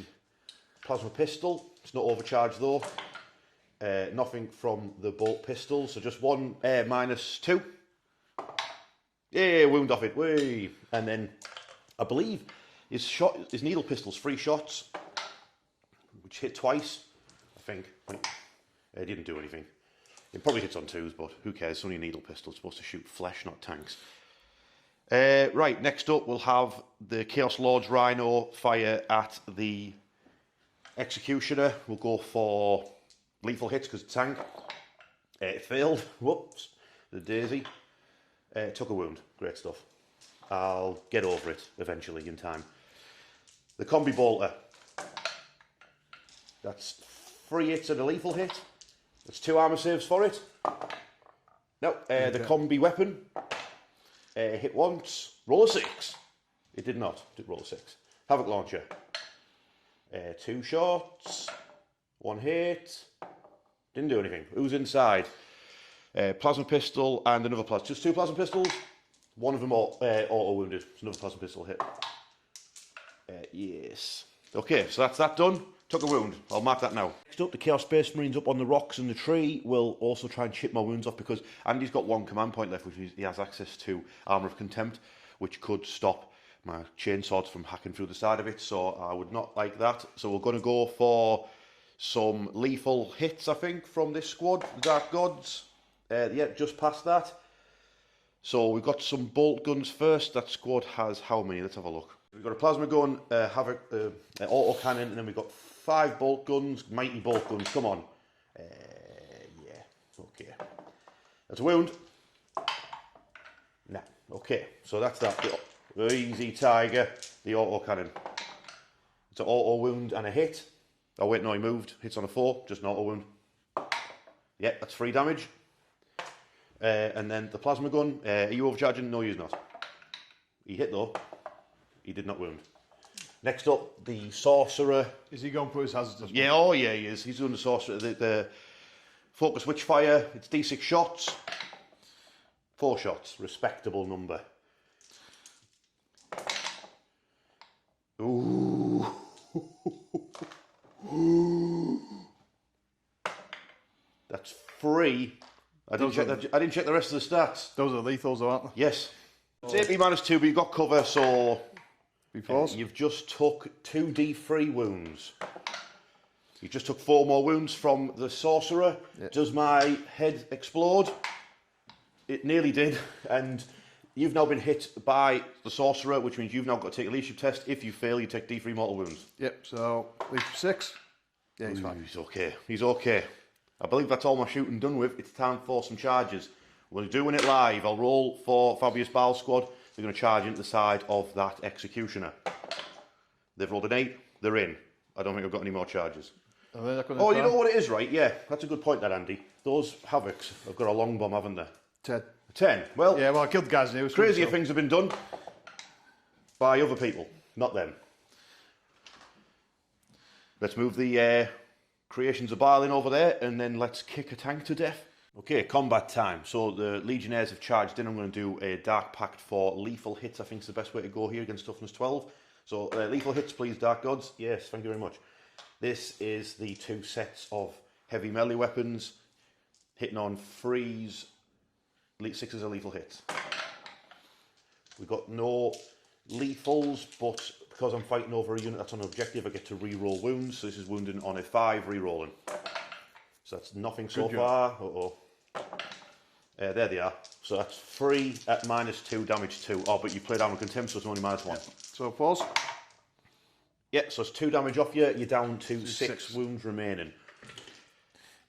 plasma pistol. It's not overcharged though. Nothing from the bolt pistol, so just 1 -2. Yeah, wound off it. Whee! And then I believe his needle pistol's 3 shots, which hit twice. I think. It didn't do anything. It probably hits on 2s, but who cares? It's only a needle pistol. It's supposed to shoot flesh, not tanks. Right, next up we'll have the Chaos Lord's Rhino fire at the executioner. We'll go for lethal hits because tank. It failed. Whoops. The daisy. Took a wound. Great stuff. I'll get over it eventually in time. The combi bolter. That's 3 hits and a lethal hit. That's 2 armour saves for it. No, the combi weapon. Hit once. Roll a 6. It did not. It did roll a 6. Havoc Launcher. 2 shots. 1 hit. Didn't do anything. Who's inside? Plasma pistol and another plasma. Just 2 plasma pistols. One of them auto wounded. It's another plasma pistol hit. Yes. Okay, so that's that done. Took a wound. I'll mark that now. Next up, the Chaos Space Marines up on the rocks and the tree will also try and chip my wounds off because Andy's got 1 command point left, which means he has access to Armour of Contempt, which could stop my chainswords from hacking through the side of it, so I would not like that. So we're going to go for some lethal hits, I think, from this squad, the Dark Gods. Yeah, just past that. So we've got some bolt guns first. That squad has how many? Let's have a look. We've got a plasma gun, Havoc, auto cannon, and then we've got 5 bolt guns, mighty bolt guns. Come on. Yeah, okay. That's a wound. Nah, okay. So that's that. The easy tiger, the auto cannon. It's an auto wound and a hit. Oh wait, no, he moved. Hits on a 4, just an auto wound. Yeah, that's 3 damage. And then the plasma gun. Are you overcharging? No, you're not. He hit though. He did not wound. Next up, the sorcerer. Is he going for his hazardous? Yeah, oh yeah, he is. He's doing the sorcerer. The focus witchfire. It's D6 shots. 4 shots. Respectable number. Ooh. That's 3. I didn't check the rest of the stats. Those are lethals, though, aren't they? Yes. It's AP -2, but you've got cover, so You've just took 2d3 wounds. He just took 4 more wounds from the sorcerer. Yep. Does my head explode? It nearly did, and you've now been hit by the sorcerer, which means you've now got to take a leadership test. If you fail, you take D3 mortal wounds. Yep, so leadership 6. Yeah, he's fine. He's okay. He's okay. I believe that's all my shooting done with. It's time for some charges. We're doing it live. I'll roll for Fabius Bile squad. They're going to charge into the side of that executioner. They've rolled an 8. They're in. I don't think I've got any more charges. Oh, you know what it is, right? Yeah, that's a good point, that Andy. Those Havocs have got a long bomb, haven't they? 10. 10. Well, yeah, well, I killed the guys in crazier things have been done by other people, not them. Let's move the creations of Bile in over there, and then let's kick a tank to death. Okay, combat time. So the Legionnaires have charged in. I'm going to do a Dark Pact for lethal hits. I think is the best way to go here against toughness 12. So lethal hits, please, Dark Gods. Yes, thank you very much. This is the 2 sets of heavy melee weapons, hitting on 3s, 6s are lethal hits. We've got no lethals, but because I'm fighting over a unit that's on an objective, I get to re-roll wounds. So this is wounding on a 5, re-rolling. So that's nothing so far. There they are. So that's 3 at -2, damage 2. Oh, but you play down with contempt, so it's only -1. Yeah. So pause. Yeah, so it's 2 damage off you. You're down to 6 wounds remaining.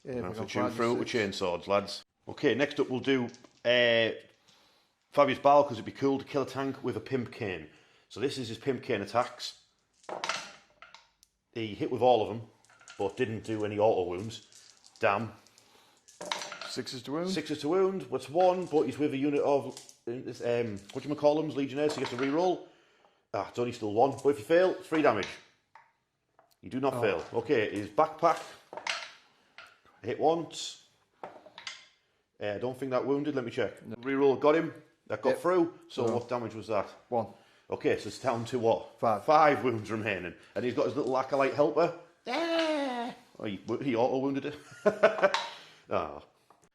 Yeah, we'll have to chew through it with chainswords, lads. Okay, next up we'll do Fabius Bile, because it'd be cool to kill a tank with a pimp cane. So this is his pimp cane attacks. He hit with all of them, but didn't do any auto wounds. Damn. 6s to wound. 6s to wound. What's 1? But he's with a unit of what do you call them? Legionnaires. So he gets a re-roll. Ah, it's only still 1. But if you fail, it's 3 damage. You do not fail. Okay, his backpack. Hit once. I don't think that wounded. Let me check. No. Re-roll got him. That got through. So what damage was that? 1. Okay, so it's down to what? 5. 5 wounds remaining. And he's got his little acolyte helper. Oh, he auto-wounded it. Oh.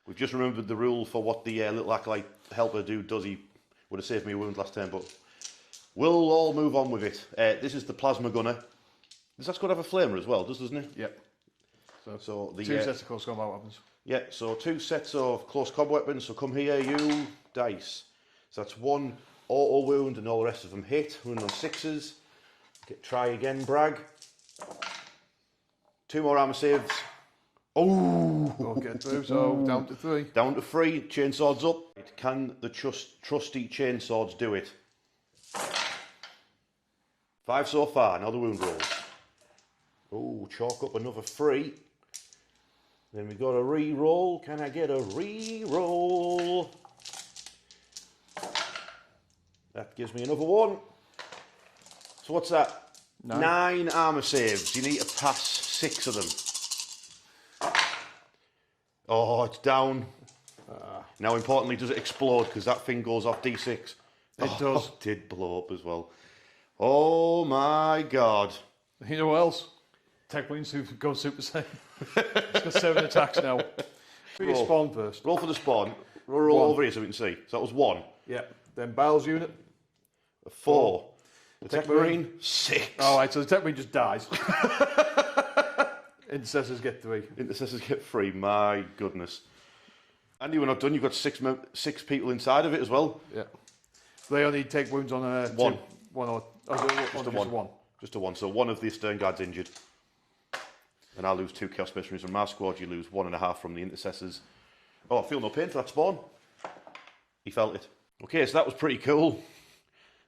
We've just remembered the rule for what the little acolyte helper dude does. He would have saved me a wound last time, but we'll all move on with it. This is the plasma gunner. That's got to have a flamer as well, doesn't it? Yep. So the 2 sets of close combat weapons. Yeah, so 2 sets of close combat weapons. So come here, you dice. So that's 1 auto wound, and all the rest of them hit. Wound on 6s. Try again, brag. 2 more armor saves. Oh! We'll get through, so down to 3. Down to 3, chainswords up. Can the trusty chainswords do it? 5 so far, now the wound rolls. Oh, chalk up another 3. Then we got a re-roll. Can I get a re-roll? That gives me another 1. So what's that? 9 armor saves. You need to pass 6 of them. Oh, it's down. Now, importantly, does it explode? Because that thing goes off D6. It does. It did blow up as well. Oh my God. You know what else? Tech Wings who go Super Saiyan. It's got 7 attacks now. Do your spawn first. Roll for the spawn. Roll over here so we can see. So that was 1. Yeah. Then Bile's unit. 4. The Tech Marine. 6. All right, so the Tech Marine just dies. Intercessors get 3. Intercessors get 3. My goodness. Andy, we're not done. You've got 6 people inside of it as well. Yeah. They only take wounds on a 1. 1 or just a 1. Just a 1. So 1 of the Stern Guards injured. And I lose 2 Chaos Mercenaries from my squad. You lose 1.5 from the Intercessors. Oh, I feel no pain for that spawn. He felt it. Okay, so that was pretty cool.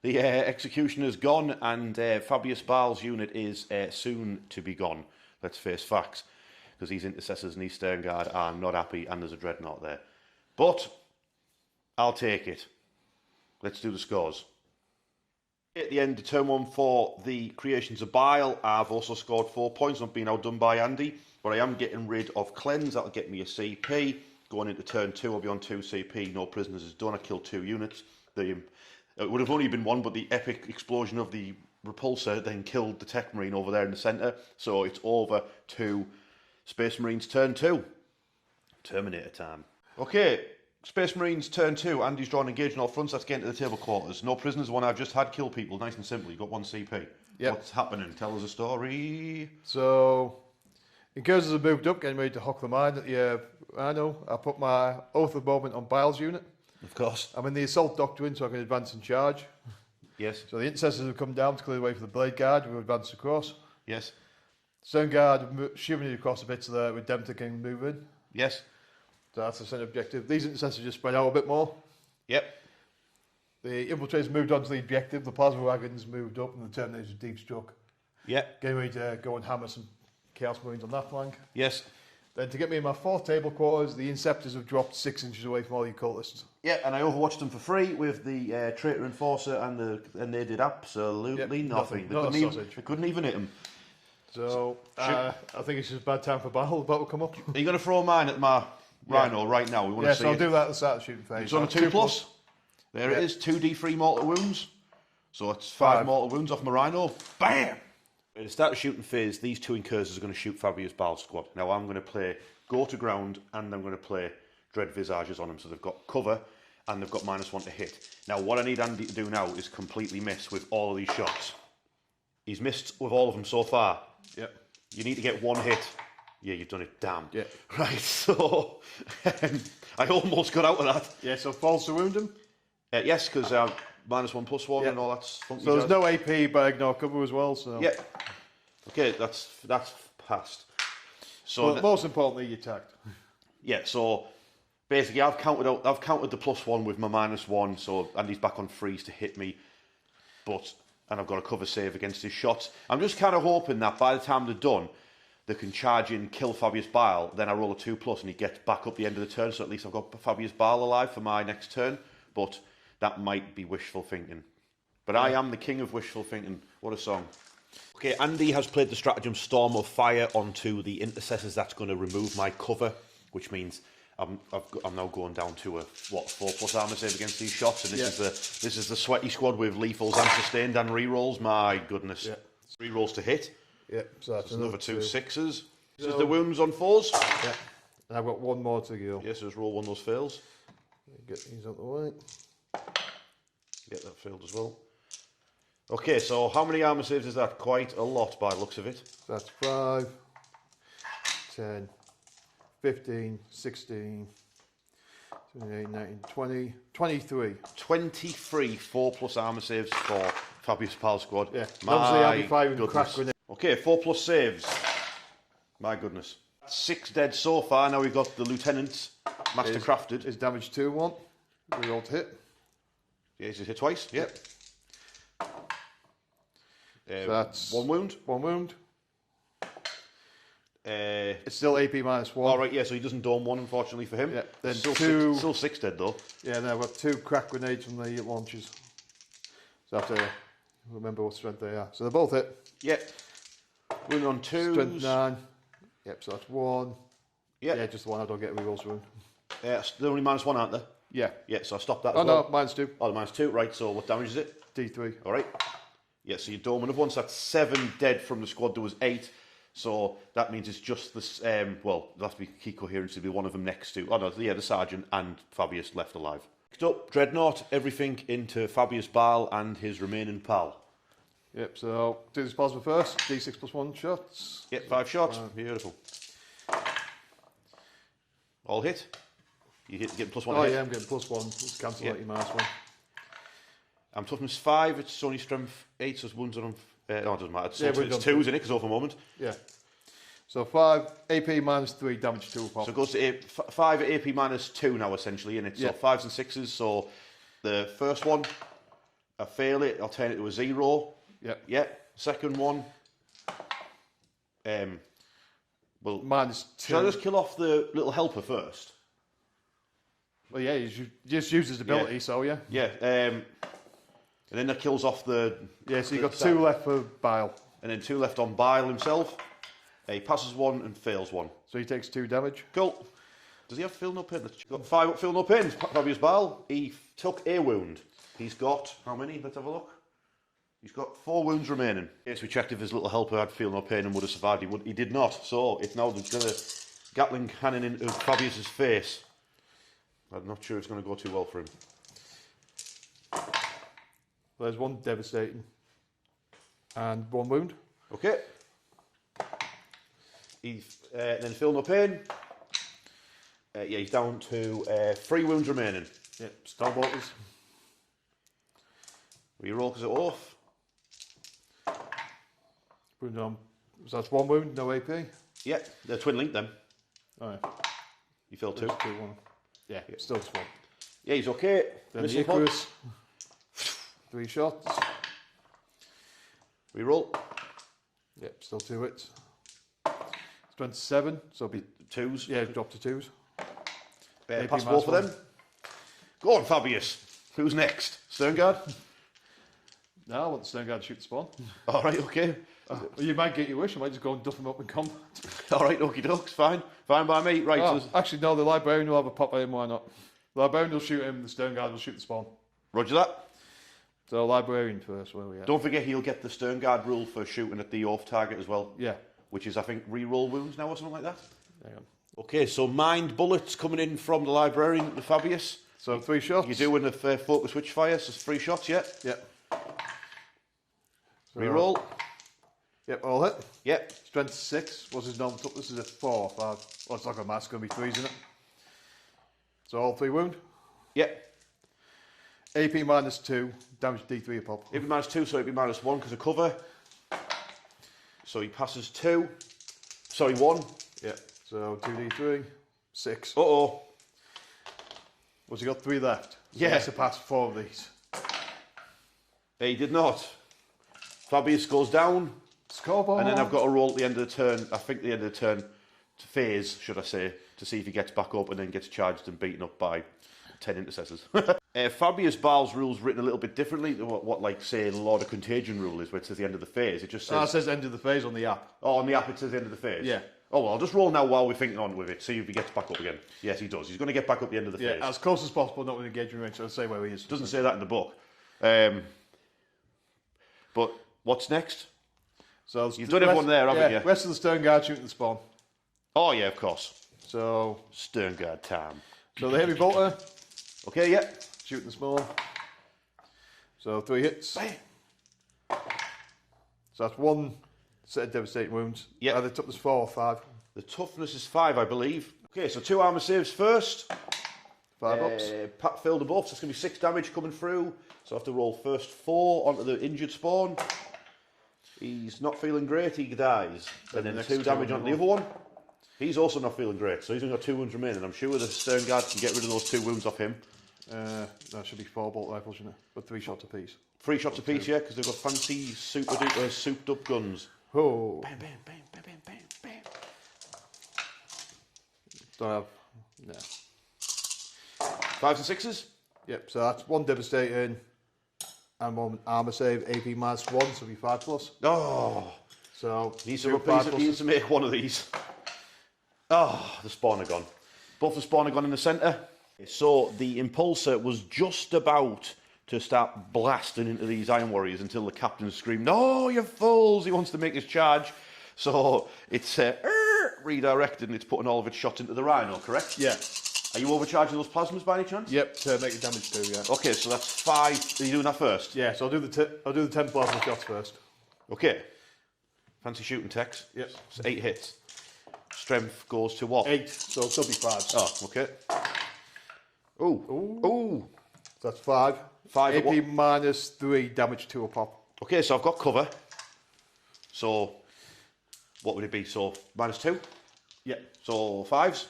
The Executioner's gone, and Fabius Bile's unit is soon to be gone. Let's face facts. Because these Intercessors and these Stern Guard are not happy, and there's a Dreadnought there. But I'll take it. Let's do the scores. At the end of turn 1 for the Creations of Bile, I've also scored 4 points, not being outdone by Andy, but I am getting rid of Cleanse. That'll get me a CP. Going into turn 2, I'll be on 2 CP. No prisoners is done. I killed 2 units. It would have only been 1, but the epic explosion of the repulsor then killed the Tech Marine over there in the centre. So it's over to Space Marines turn 2. Terminator time. Okay. Space Marines turn 2. Andy's drawn engage on all fronts. Let's get into the table quarters. No prisoners. One I've just had. Kill people. Nice and simple. You got 1 CP. Yep. What's happening? Tell us a story. So Incursors have moved up, getting ready to hock the mine at the Rhino. I put my Oath of Moment on Bile's unit. Of course. I'm in the Assault Doctrine, so I can advance and charge. Yes. So the Intercessors have come down to clear the way for the Blade Guard, who advance across. Yes. Stone Guard have shivering it across a bit so the Redemptor can move in. Yes. So that's the centre objective. These Intercessors just spread out a bit more. Yep. The Infiltrators moved on to the objective. The Plasma Wagons moved up, and the Terminators deep struck. Yep. Getting ready to go and hammer some Chaos Marines on that flank. Yes. Then to get me in my fourth table quarters, the Inceptors have dropped 6 inches away from all the occultists. Yeah, and I overwatched them for free with the Traitor Enforcer, and they did absolutely nothing. They couldn't even hit them. So I think it's just a bad time for battle. The battle will come up. Are you going to throw mine at my Rhino right now? We want to see so I'll it. do that at the start of the shooting phase. It's on a 2+. There it is, 2d3 mortal wounds. So it's 5 mortal wounds off my Rhino. Bam! At the start of shooting phase, these 2 Incursors are going to shoot Fabius Bile's squad. Now I'm going to play Go to Ground, and I'm going to play Dread Visages on them, so they've got cover and they've got -1 to hit. Now what I need Andy to do now is completely miss with all of these shots. He's missed with all of them so far. Yep. You need to get 1 hit. Yeah, you've done it, damn. Yeah. Right, so I almost got out of that. Yeah, so falls to wound him. Yes, because -1/+1 and all that's funky. So there's no AP, but I ignore cover as well. So yeah. Okay, that's passed. So well, most importantly, you tagged. Yeah, so basically I've counted the +1 with my -1, so Andy's back on freeze to hit me, and I've got a cover save against his shots. I'm just kind of hoping that by the time they're done, they can charge in, kill Fabius Bile, then I roll a 2+, and he gets back up the end of the turn, so at least I've got Fabius Bile alive for my next turn. But that might be wishful thinking. But I am the king of wishful thinking. What a song. Okay, Andy has played the stratagem Storm of Fire onto the Intercessors. That's going to remove my cover, which means I'm now going down to a 4+ armor save against these shots. And this is the sweaty squad with lethals and sustained and rerolls. My goodness, 3 rolls to hit. Yeah, so that's another 2 6s. This is the wounds on 4s. Yeah, and I've got 1 more to go. Yes, so just roll 1 of those fails. Get these out the way. Get that failed as well. Okay, so how many armor saves is that? Quite a lot by the looks of it. That's 5, 10, 15, 16, 17, 19, 20, 23. 23 4+ armor saves for Fabius Bile's squad. Yeah, obviously I'll be firing crack grenades. Okay, 4+ saves. My goodness. 6 dead so far. Now we've got the Lieutenant Master Crafted. Is damage 2-1. We roll to hit. Yeah, he's hit twice. Yep. So that's 1 wound. 1 wound. It's still AP -1. All right, yeah, so he doesn't dome 1, unfortunately for him. Yeah, then still 6 dead, though. Yeah, and I've got 2 crack grenades from the launches. So I have to remember what strength they are. So they're both hit. Yep. Wound on 2. Strength 9. Yep, so that's 1. Yep. Yeah, just the 1. I don't get rerolls for him. Yeah, they're only -1, aren't they? Yeah. Yeah, so I stopped that as well. No, -2. Oh, -2, right, so what damage is it? D3. All right. Yeah, so you dome another 1, so that's 7 dead from the squad. There was 8, so that means it's just this. Well, there'll have to be key coherence to be one of them next to. Oh no, yeah, the sergeant and Fabius left alive. Next up, Dreadnought. Everything into Fabius Bile and his remaining pal. Yep. So do this plasma first. D6 +1 shots. Yep, 5 shots. Beautiful. All hit. You getting +1. Oh hit. yeah, I'm getting +1. Let's cancel out your -1. I'm toughness 5. It's only strength 8, so it's wounds on him. No, it doesn't matter. It's 2s in it because over a moment. Yeah. So 5 AP -3 damage 2 pop. So it goes to 5 at AP -2 now essentially, and it's so 5s and 6s. So the first one, I fail it. I'll turn it to a 0. Yeah. Yeah. Second one, well, -2. Should I just kill off the little helper first? Well, yeah, you just use his ability, so yeah. Yeah. And then that kills off the. Yeah, so you've got 2 left for Bile. And then 2 left on Bile himself. He passes 1 and fails 1. So he takes 2 damage. Cool. Does he have feel no pain? He's got 5 up, feel no pain. Fabius Bile. He took a wound. He's got how many? Let's have a look. He's got 4 wounds remaining. Yes, we checked if his little helper had feel no pain and would have survived. He did not. So it's now going to Gatling cannon into Fabius's face. I'm not sure it's going to go too well for him. There's 1 devastating and 1 wound. Okay. He's then filling up in. Yeah, he's down to 3 wounds remaining. Yep, stone bolters. Reroll because it off. Wound on. So that's 1 wound, no AP. Yeah, they're twin linked then. Oh, yeah. You filled 2. 2, 1. Yeah, still just 1. Yeah, he's okay. Then the Icarus. 3 shots. Reroll. Yep, still 2 hits. It's 27, so it'll be 2s. Yeah, drop to 2s. Pass the ball for them. Go on, Fabius. Who's next? Sternguard? No, I want the Stone Guard to shoot the spawn. All right, okay. Well, you might get your wish. I might just go and duff him up in combat. All right, okie dokes, fine. Fine by me. Right. Oh, So, actually, no, the Librarian will have a pop at him, why not? The Librarian will shoot him, the Stone Guard will shoot the spawn. roger that. So, Librarian first, where are we at? Don't forget he'll get the Sternguard rule for shooting at the off target as well. Yeah. Which is, I think, re-roll wounds now or something like that. Hang on. Okay, so mind bullets coming in from the Librarian to Fabius. So, 3 shots. You're doing a focus switch fire, so 3 shots, yeah? Yep. So, Reroll. Yep, all hit. Yep. Strength 6. What's his normal top? This is a 4 or 5. Well, it's like a mask, going to be 3s in it. So, all 3 wound. Yep. AP -2. Damage D3 a pop. It'd be -2, so it'd be -1 because of cover. So he passes 2. Sorry, 1. Yep. So, 2D3. 6. Uh-oh. What's he got? 3 left. So Yeah. He has to pass 4 of these. He did not. Fabius goes down. Scoreboard. And then I've got to roll at the end of the turn, I think the end of the turn, to phase, should I say, to see if he gets back up and then gets charged and beaten up by 10 intercessors. Fabius Bile's rule's written a little bit differently to what like, say, Lord of Contagion rule is, where it says the end of the phase. It just says... it says end of the phase on the app. Oh, on the app it says the end of the phase? Yeah. Oh, well, I'll just roll now while we're thinking on with it, see if he gets back up again. Yes, he does. He's going to get back up at the end of the phase. Yeah, as close as possible, not with engagement range, so I'll say where he is. Doesn't say that in the book. But what's next? So You've done everyone there, haven't you? Rest of the Stone Guard shooting the spawn. Oh, yeah, of course. So Sternguard time. the Heavy Bolter, Okay, yeah. shooting the spawn. So 3 hits. Bam. So that's 1 set of devastating wounds. Yeah. Either toughness 4 or 5. The toughness is 5, I believe. Okay, so 2 armour saves first. 5 ups. Pat filled the buff, so it's going to be 6 damage coming through. So I have to roll first 4 onto the injured spawn. He's not feeling great, he dies. And then 2 damage onto the other one. He's also not feeling great, so he's only got 2 wounds remaining. I'm sure the Sternguard can get rid of those 2 wounds off him. That should be 4 bolt rifles, shouldn't it? But 3 shots apiece. 3 shots apiece, yeah, because they've got fancy super duper souped up guns. Oh. Bam, bam, bam, bam, bam, bam, bam. Don't have. No. 5s and 6s? Yep, so that's 1 devastating and 1 armour save, AP -1, so it'll be 5 plus. Oh, So needs 2 to, 5 needs plus. to make one of these. Oh, the spawn are gone. Both the spawn are gone in the centre. So the Impulsor was just about to start blasting into these Iron Warriors until the captain screamed, "No, you fools!" He wants to make his charge. So it's redirected and it's putting all of its shots into the Rhino, correct? Yeah. Are you overcharging those plasmas by any chance? Yep, to make the damage too, yeah. Okay, so that's 5. Are you doing that first? Yeah, so I'll do the 10 plasma shots first. Okay. Fancy shooting techs. Yep. It's 8 hits. Strength goes to what? 8, so it'll still be 5. Oh, okay. Ooh. Ooh. So that's 5. 5 AP at what? -3, damage 2 a pop. Okay, so I've got cover. So, what would it be? So, -2? Yep. So, 5s.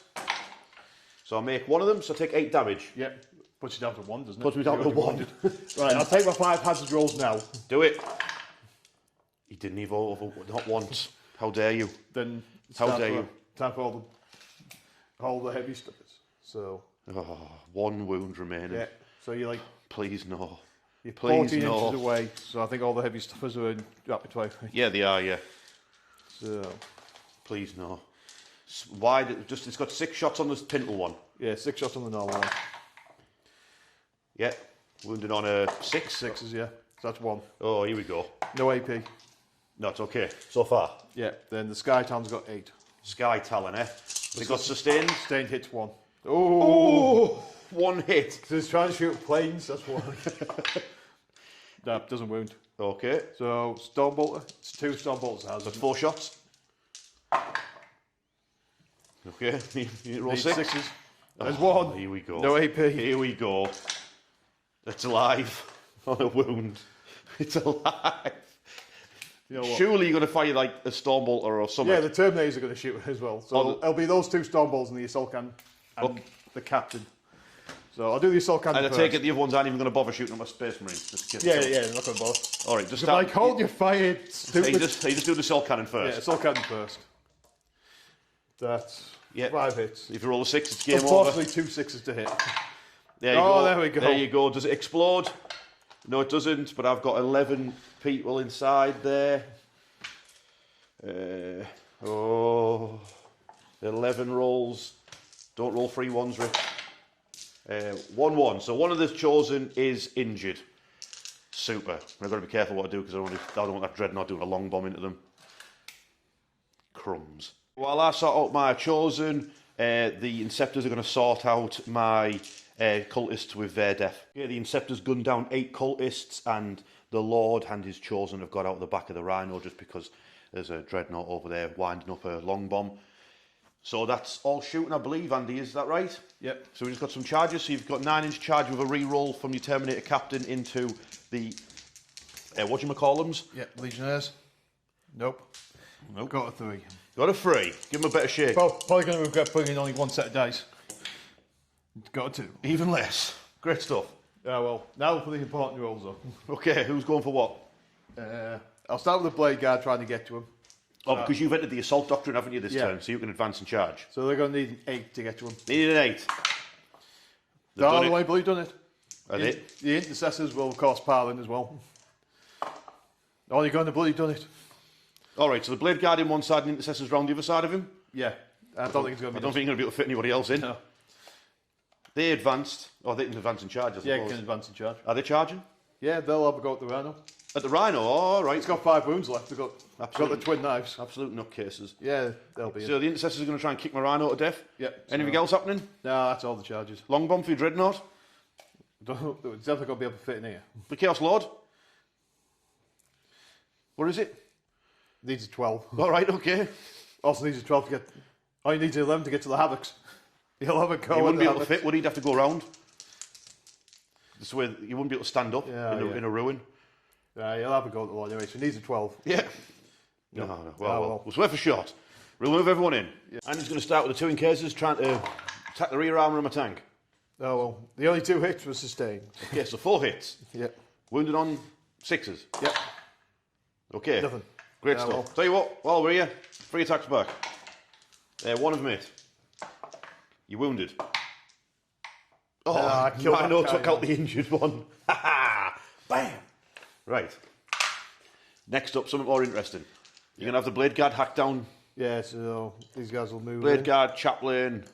So, I make one of them, so I take 8 damage. Yep. Puts you down to 1, doesn't it? Puts me down to 1. Right, I'll take my 5 hazard rolls now. Do it. He didn't even over, not once. How dare you? Then it's How time dare for- you? Time for all the heavy stuff. So, Oh, 1 wound remaining. yeah. So you're like, Please, no. you're Please, 14 no. inches away. So I think all the heavy stuffers are in rapid fire. Yeah, they are, yeah. So, Please, no. Why? It's got 6 shots on this Pintle one. yeah, 6 shots on the normal one. Yeah. Wounded on a 6. 6s, yeah. So that's 1. Oh, here we go. No AP. No, it's okay. So far. Yeah, then the Sky Town's got 8. Sky Talon, eh? They got sustained. Sustained hits 1. Oh! 1 hit. So he's trying to shoot planes, that's why. That doesn't wound. Okay. So, Stormbolter. It's 2 Stormbolters has. So 4 shots. Okay, you roll Need 6. sixes. There's Oh, one. Here we go. No AP. Here we go. It's alive on a wound. It's alive. You know what? Surely you're going to fire like a Stormbolter or something. Yeah, the Terminators are going to shoot as well. So Oh, it'll be those 2 Stormbolts and the Assault Cannon and the Captain. So I'll do the Assault Cannon And I first. take it the other ones aren't even going to bother shooting at my Space Marines. Just kidding. Yeah, they're not going to bother. All right, just So start. like, hold your fire, stupid. You just do the Assault Cannon Yeah, first. Assault Cannon first. That's Yeah. 5 hits. If you roll a 6, it's game over. Unfortunately, 2 6s to hit. There you go. Oh, there we go. There you go. Does it explode? No, it doesn't, but I've got 11 people inside there. 11 rolls. Don't roll 3 ones, Rick. 1-1. So one of the chosen is injured. Super. I've got to be careful what I do because I don't want that Dreadnought doing a long bomb into them. Crumbs. While I sort out my chosen, the Inceptors are going to sort out my cultists with their death. Yeah, the Inceptors gunned down 8 cultists, and the Lord and his chosen have got out the back of the Rhino just because there's a Dreadnought over there winding up a long bomb. So that's all shooting, I believe, Andy, is that right? Yep. So we've just got some charges. So you've got 9-inch charge with a re-roll from your Terminator Captain into the, whatchamacallums? Yep, Legionnaires. Nope. Got a 3. Got a 3. Give him a bit of shake. Probably going to regret putting in only 1 set of dice. Got a 2. Even less. Great stuff. Yeah, well, now for the important rolls though. Okay, who's going for what? I'll start with the Blade Guard trying to get to him. Oh, because you've entered the Assault Doctrine, haven't you, this Yeah. turn, so you can advance and charge. So they're going to need an 8 to get to him. Needed an 8. No, the way Blue done it. Are they? The Intercessors will cost piling as well. Oh, you're going to bloody done it. Alright, so the Blade Guard in one side and Intercessors round the other side of him? Yeah. I don't think it's going to I be don't think you're going to be able to fit anybody else in. No. They advanced. Oh, they can advance and charge, I suppose. Yeah, you can advance and charge. Are they charging? Yeah, they'll have a go at the Rhino. At the Rhino, all right. It's got 5 wounds left. They've got the twin knives. Absolute nutcases. Yeah, they'll be So the Intercessors are going to try and kick my Rhino to death? Yep. Anything else happening? No, that's all the charges. Long bomb for your Dreadnought? It's definitely going to be able to fit in here. The Chaos Lord? What is it? Needs a 12. All right, okay. Also needs a 12 to get... Oh, you need 11 to get to the Havocs. He'll have a go He at wouldn't the be able to Havocs. fit, would he? He'd have to go around. This way, you wouldn't be able to stand up in a ruin. Yeah, he'll have a go at the Lord anyway, so he needs a 12. Yeah. No. Well, it's worth a shot. We'll move everyone in. Yeah. And he's going to start with the 2 Incases trying to attack the rear armour of my tank. Oh, well, the only 2 hits were sustained. Okay, so 4 hits. Yep. Wounded on 6s. Yep. Okay. Nothing. Great Yeah, stuff. well. Tell you what, while we're here, 3 attacks back. 1 of them hit. You're wounded. Oh, I killed that Rhino guy, took out yeah. the injured one. Ha ha! Bam! Right. Next up, something more interesting. You're going to have the Blade Guard hack down. Yeah, so these guys will move Blade in. Guard, Chaplain,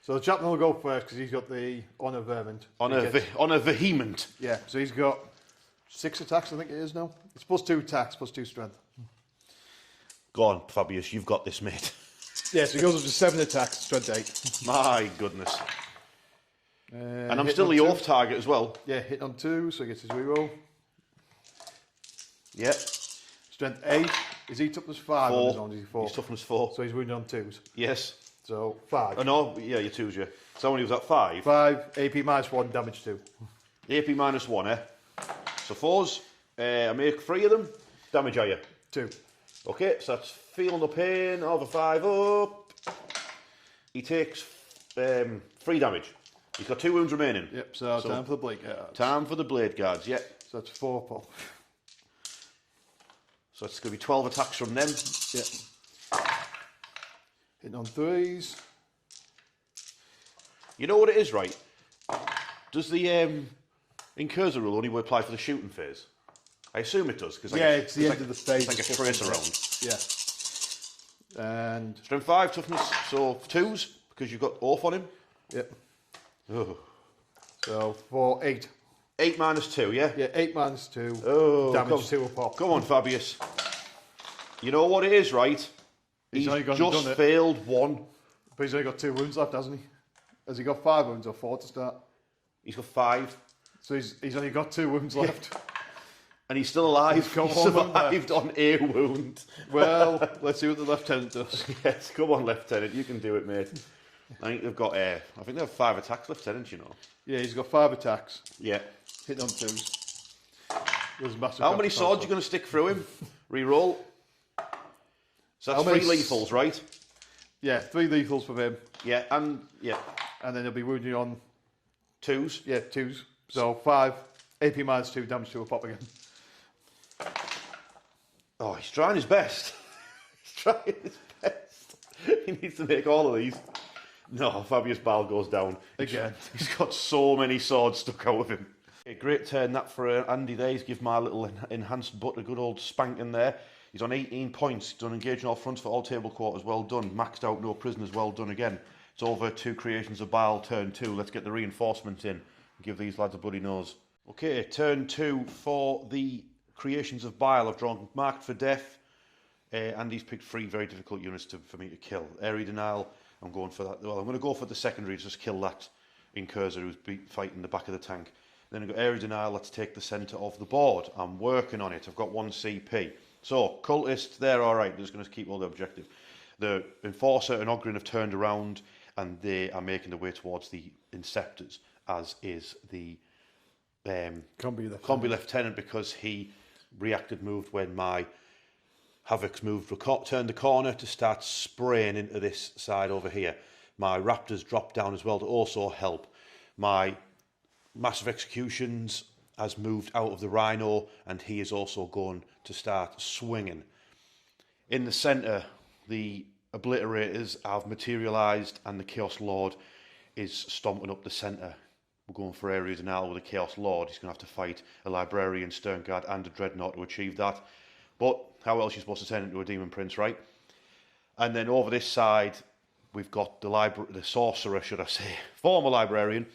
So the Chaplain will go first because he's got the Honour Vermint. on a vehement. Yeah, so he's got 6 attacks, I think it is now. It's +2 attacks, +2 strength. Go on, Fabius, you've got this, mate. Yeah, so he goes up to 7 attacks, strength 8. My goodness. And I'm hit still on the 2. off target as well. Yeah, hit on 2, so he gets his reroll. Yep. Strength 8. Is he toughness 5 on his own? Is he 4? He's toughness 4. So he's wounded on 2s. Yes. So 5. Oh, no, yeah, your 2s, yeah. So when he was at 5. 5, AP -1, damage 2. AP -1, eh? So 4s. I make 3 of them. Damage are you? 2. Okay, so that's feeling the pain of a 5 up. He takes 3 damage. He's got 2 wounds remaining. Yep, so time for the Blade Guards. Time for the Blade Guards, yeah. So that's 4 pop. So it's going to be 12 attacks from them. Yep. Hitting on 3s. You know what it is, right? Does the Incurser rule only apply for the shooting phase? I assume it does. Cause Yeah, it's the end of the phase. It's like a trace around. Yeah. And... Strength 5, toughness, so 2s, because you've got off on him. Yep. Oh. So 4, 8. 8 -2, yeah? Yeah, 8 -2. Oh, damage 2 a pop. Come on, Fabius. You know what it is, right? He's only just done it. failed 1. But he's only got 2 wounds left, hasn't he? Has he got 5 wounds or 4 to start? He's got 5. So he's only got 2 wounds left. And he's still alive. Come He on, survived on a wound. Well, let's see what the lieutenant does. Yes, come on, Lieutenant. You can do it, mate. I think they've got I think they have 5 attacks, Lieutenant, you know. Yeah, he's got 5 attacks. Yeah. Hitting on 2s. There's massive. How many swords are you going to stick through him? Reroll. So that's 3 lethals, right? Yeah, 3 lethals for him. Yeah, and And then he'll be wounded on 2s. Yeah, 2s. So 5. AP minus 2, damage 2 will pop again. Oh, he's trying his best. He's trying his best. He needs to make all of these. No, Fabius Bile goes down. Again. He's got so many swords stuck out of him. A great turn that for Andy there. He's given my little enhanced butt a good old spanking there. He's on 18 points. He's done engaging all fronts for all table quarters. Well done. Maxed out, no prisoners. Well done again. It's over 2 creations of Bile, turn 2. Let's get the reinforcements in. Give these lads a bloody nose. Okay, turn 2 for the creations of Bile. I've drawn marked for death. Andy's picked 3 very difficult units for me to kill. Area denial, I'm going for that. Well, I'm going to go for the secondary, just kill that incurser who's fighting the back of the tank. Then I've got area denial, let's take the centre of the board. I'm working on it. I've got 1 CP. So, cultists, they're alright. They're just going to keep all the objective. The Enforcer and Ogren have turned around and they are making their way towards the Inceptors, as is the Combi Lieutenant, because he moved when my Havoc's turned the corner to start spraying into this side over here. My Raptors dropped down as well to also help. My Massive Executions has moved out of the Rhino and he is also going to start swinging. In the centre, the Obliterators have materialised and the Chaos Lord is stomping up the centre. We're going for area denial with the Chaos Lord. He's going to have to fight a Librarian, Sternguard and a Dreadnought to achieve that. But how else are you supposed to turn into a Demon Prince, right? And then over this side, we've got the Sorcerer, should I say, former Librarian,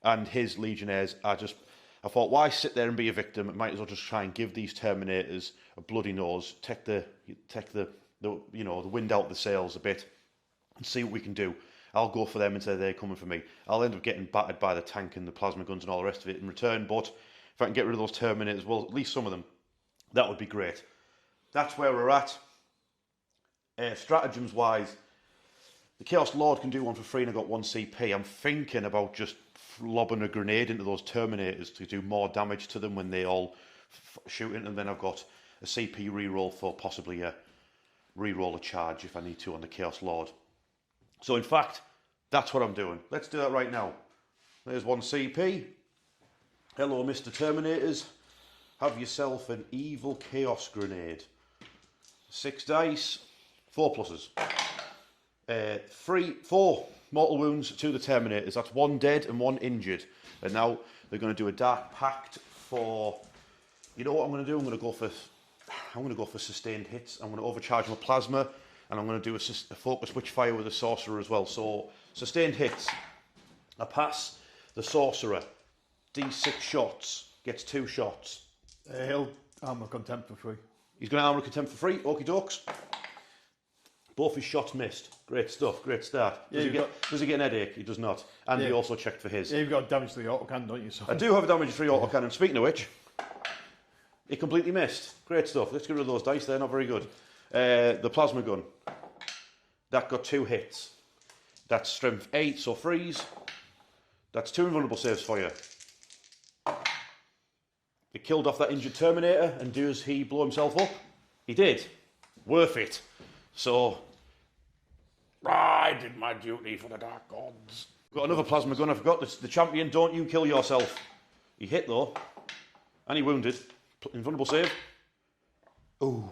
and his Legionnaires. I thought, why sit there and be a victim? It might as well just try and give these Terminators a bloody nose, take the wind out of the sails a bit, and see what we can do. I'll go for them and say they're coming for me. I'll end up getting battered by the tank and the plasma guns and all the rest of it in return, but if I can get rid of those Terminators, well, at least some of them, that would be great. That's where we're at. Stratagems-wise, the Chaos Lord can do 1 for free and I got 1 CP. I'm thinking about just lobbing a grenade into those Terminators to do more damage to them when they all shoot into them. Then I've got a CP reroll for possibly a reroll a charge if I need to on the Chaos Lord. So in fact, that's what I'm doing. Let's do that right now. There's 1 CP. Hello, Mr. Terminators. Have yourself an evil chaos grenade. 6 dice, 4 pluses. 4 mortal wounds to the Terminators. That's 1 dead and 1 injured. And now they're going to do a Dark Pact for. You know what I'm going to do? I'm going to go for sustained hits. I'm going to overcharge my plasma, and I'm going to do a focus witchfire with a sorcerer as well. So sustained hits. I pass the sorcerer. D6 shots. Gets 2 shots. He'll armour contempt for free. He's going to armour contempt for free. Okie dokes. Both his shots missed. Great stuff. Great start. Does he get an headache? He does not. And he also checked for his. Yeah, you've got damage to the autocannon, don't you? So. I do have a damage 3 autocannon. Speaking of which, it completely missed. Great stuff. Let's get rid of those dice. They're not very good. The plasma gun. That got 2 hits. That's strength 8, so freeze. That's 2 invulnerable saves for you. It killed off that injured Terminator, and does he blow himself up? He did. Worth it. So, I did my duty for the Dark Gods. Got another plasma gun. I forgot the champion. Don't you kill yourself. He hit though, and he wounded. Invulnerable save. Ooh,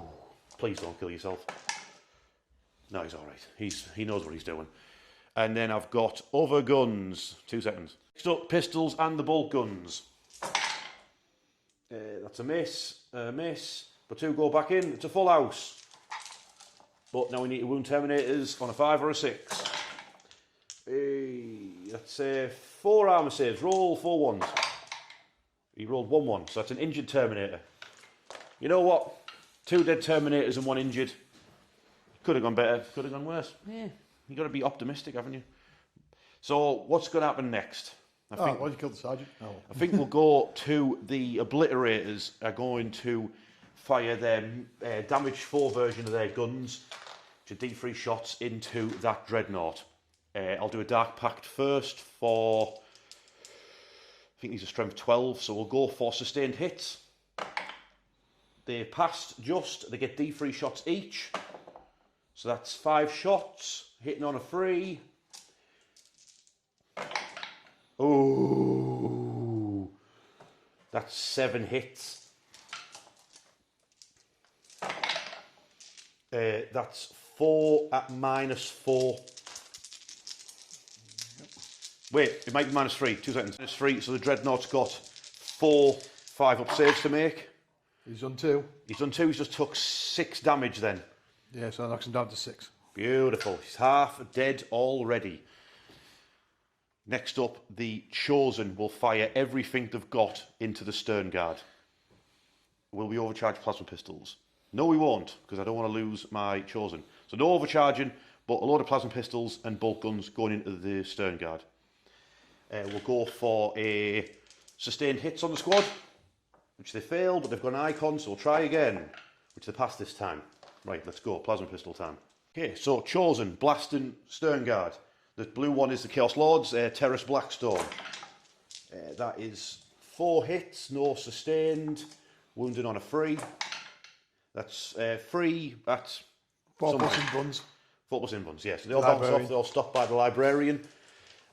please don't kill yourself. No, he's all right. He knows what he's doing. And then I've got other guns. 2 seconds. Next up, pistols and the bolt guns. That's a miss, but 2 go back in. It's a full house. But now we need to wound Terminators on a 5 or a 6. That's 4 armour saves. Roll 4 1s. He rolled 1-1, so that's an injured Terminator. You know what? 2 dead Terminators and 1 injured. Could have gone better. Could have gone worse. Yeah, you got to be optimistic, haven't you? So what's going to happen next? I think, why did you kill the sergeant? Oh. I think we'll go to the obliterators are going to fire their damage 4 version of their guns to D3 shots into that dreadnought. I'll do a Dark Pact first for, I think these are strength 12, so we'll go for sustained hits. They passed just, they get D3 shots each. So that's 5 shots, hitting on a 3. Oh, that's 7 hits. That's 4 at -4. Wait, it might be -3. 2 seconds. -3. So the dreadnought's got 4 5-up saves to make. He's done 2. He's done 2. He's just took 6 damage then. Yeah, so that knocks him down to 6. Beautiful. He's half dead already. Next up, the Chosen will fire everything they've got into the stern guard. Will we overcharge plasma pistols? No, we won't, because I don't want to lose my Chosen. So no overcharging, but a load of plasma pistols and bolt guns going into the stern guard. We'll go for a sustained hits on the squad, which they fail, but they've got an icon, so we'll try again, which they passed this time. Right, let's go. Plasma pistol time. Okay, so Chosen, blasting stern guard. The blue one is the Chaos Lords, Terrace Blackstone. That is 4 hits, no sustained, wounded on a 3. That's 3, that's 4 plus in buns. 4 plus in buns, yes. So they all bounce off, they're all stopped by the librarian.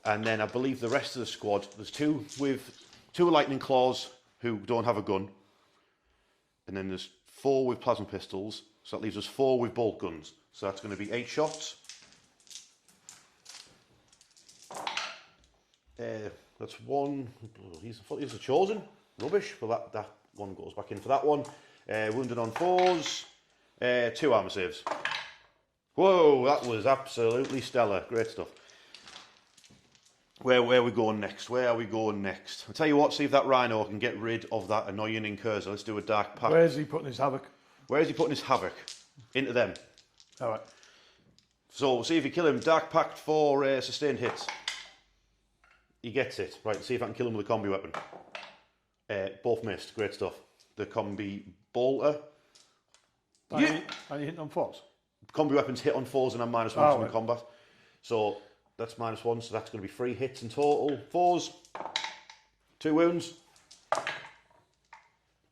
And then I believe the rest of the squad, there's 2 with 2 lightning claws who don't have a gun. And then there's 4 with plasma pistols, so that leaves us 4 with bolt guns. So that's going to be 8 shots. That's 1. He's a Chosen. Rubbish. Well, that one goes back in for that one. Wounded on 4s. 2 armor saves. Whoa, that was absolutely stellar. Great stuff. Where are we going next? Where are we going next? I'll tell you what, see if that Rhino can get rid of that annoying Incurser. Let's do a Dark Pact. Where's he putting his havoc? Where is he putting his havoc? Into them. Alright. So we'll see if you kill him. Dark Pact for sustained hits. He gets it. Right, see if I can kill him with a combi weapon. Both missed. Great stuff. The combi bolter. Are you hitting on 4s? Combi weapons hit on 4s and I'm -1 in combat. So that's -1, so that's going to be 3 hits in total. 4s. 2 wounds.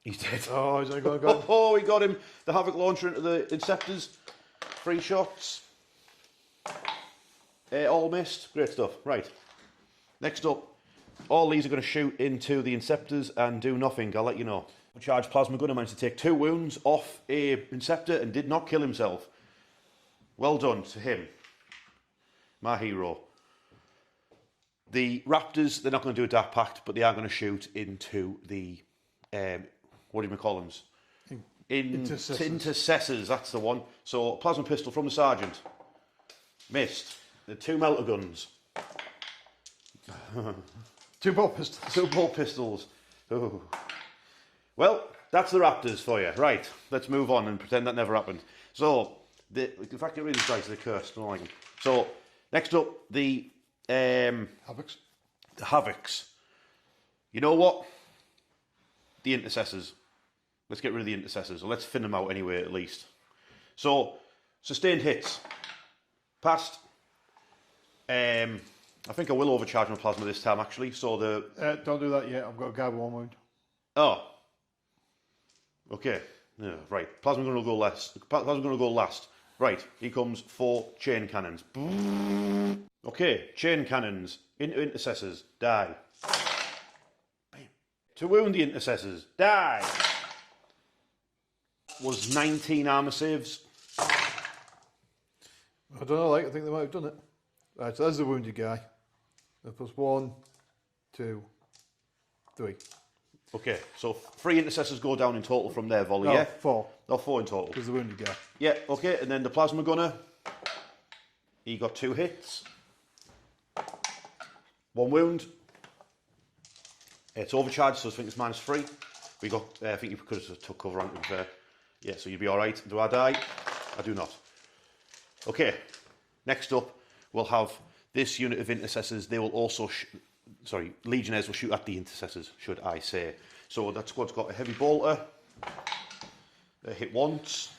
He's dead. Oh, he's got him. Oh, he got him. The Havoc launcher into the Inceptors. 3 shots. All missed. Great stuff. Right. Next up, all these are going to shoot into the Inceptors and do nothing. I'll let you know. Charged plasma gunner managed to take 2 wounds off a Inceptor and did not kill himself. Well done to him. My hero. The Raptors, they're not going to do a Dark Pact, but they are going to shoot into the, what do you call them? Intercessors, that's the one. So, plasma pistol from the Sergeant. Missed. The 2 melter guns. 2 bolt pistols. 2 bolt pistols. Oh. Well, that's the Raptors for you. Right, let's move on and pretend that never happened. So, in fact, get rid of these guys, they're cursed. I don't like them. So, next up, the Havocs. The Havocs. You know what? The Intercessors. Let's get rid of the Intercessors, or let's thin them out anyway, at least. So, sustained hits. Passed. I think I will overcharge my plasma this time, actually. So the don't do that yet. I've got a guy with 1 wound. Oh. Okay. Yeah, right. Plasma's going to go last. Plasma's going to go last. Right. Here comes 4 chain cannons. Okay. Chain cannons into Intercessors. Die. Bam. To wound the Intercessors. Die. Was 19 armor saves. I don't know. I think they might have done it. Right. So there's the wounded guy. Plus 1, 2, 3. Okay, so 3 Intercessors go down in total from their volley, no, yeah? 4. Oh, 4 in total. Because the wounded guy. Yeah, okay, and then the Plasma Gunner, he got 2 hits. 1 wound. It's overcharged, so I think it's -3. We got, I think you could have took cover on it. Yeah, so you'd be alright. Do I die? I do not. Okay, next up, we'll have this unit of Intercessors. They will also legionnaires will shoot at the intercessors, should I say. So that squad's got a heavy bolter. Hit once.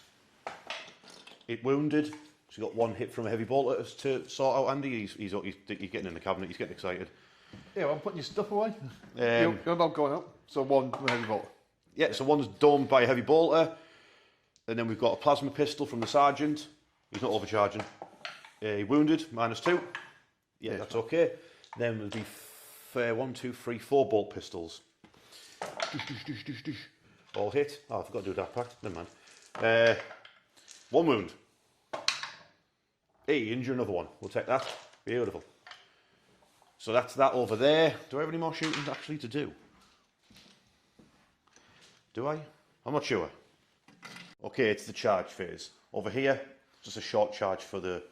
Hit wounded. So you got one hit from a heavy bolter to sort out Andy. He's getting in the cabinet, he's getting excited. Yeah, well, I'm putting your stuff away. You're about going up. So one heavy bolter. Yeah, so one's domed by a heavy bolter. And then we've got a plasma pistol from the sergeant. He's not overcharging. Wounded, -2. Yeah, that's okay. Then there'll be 1, 2, 3, 4 bolt pistols. All hit. Oh, I forgot to do that pack. Never mind. 1 wound. Hey, injure another one. We'll take that. Beautiful. So that's that over there. Do I have any more shooting actually to do? Do I? I'm not sure. Okay, it's the charge phase. Over here, just a short charge for the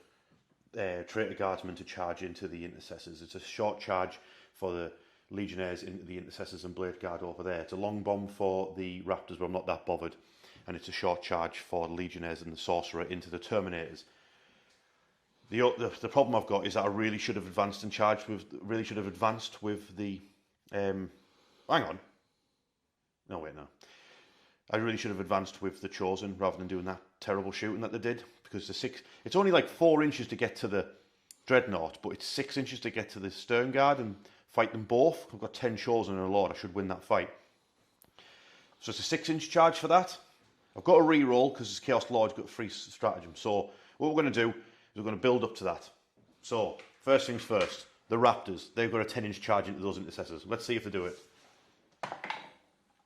traitor guardsmen to charge into the intercessors. It's a short charge for the legionnaires into the intercessors and blade guard over there. It's a long bomb for the raptors, but I'm not that bothered. And it's a short charge for the legionnaires and the sorcerer into the terminators. The problem I've got is that I really should have advanced and charged with. Really should have advanced with the. Hang on. No wait, no. I really should have advanced with the chosen rather than doing that terrible shooting that they did, because it's only like 4 inches to get to the dreadnought, but it's 6 inches to get to the stern guard and fight them both. I've got 10 chosen and a lord. I should win that fight. So it's a 6-inch charge for that. I've got a re-roll because this Chaos Lord's got a free stratagem. So what we're going to do is we're going to build up to that. So first things first, the raptors, they've got a 10-inch charge into those intercessors. Let's see if they do it.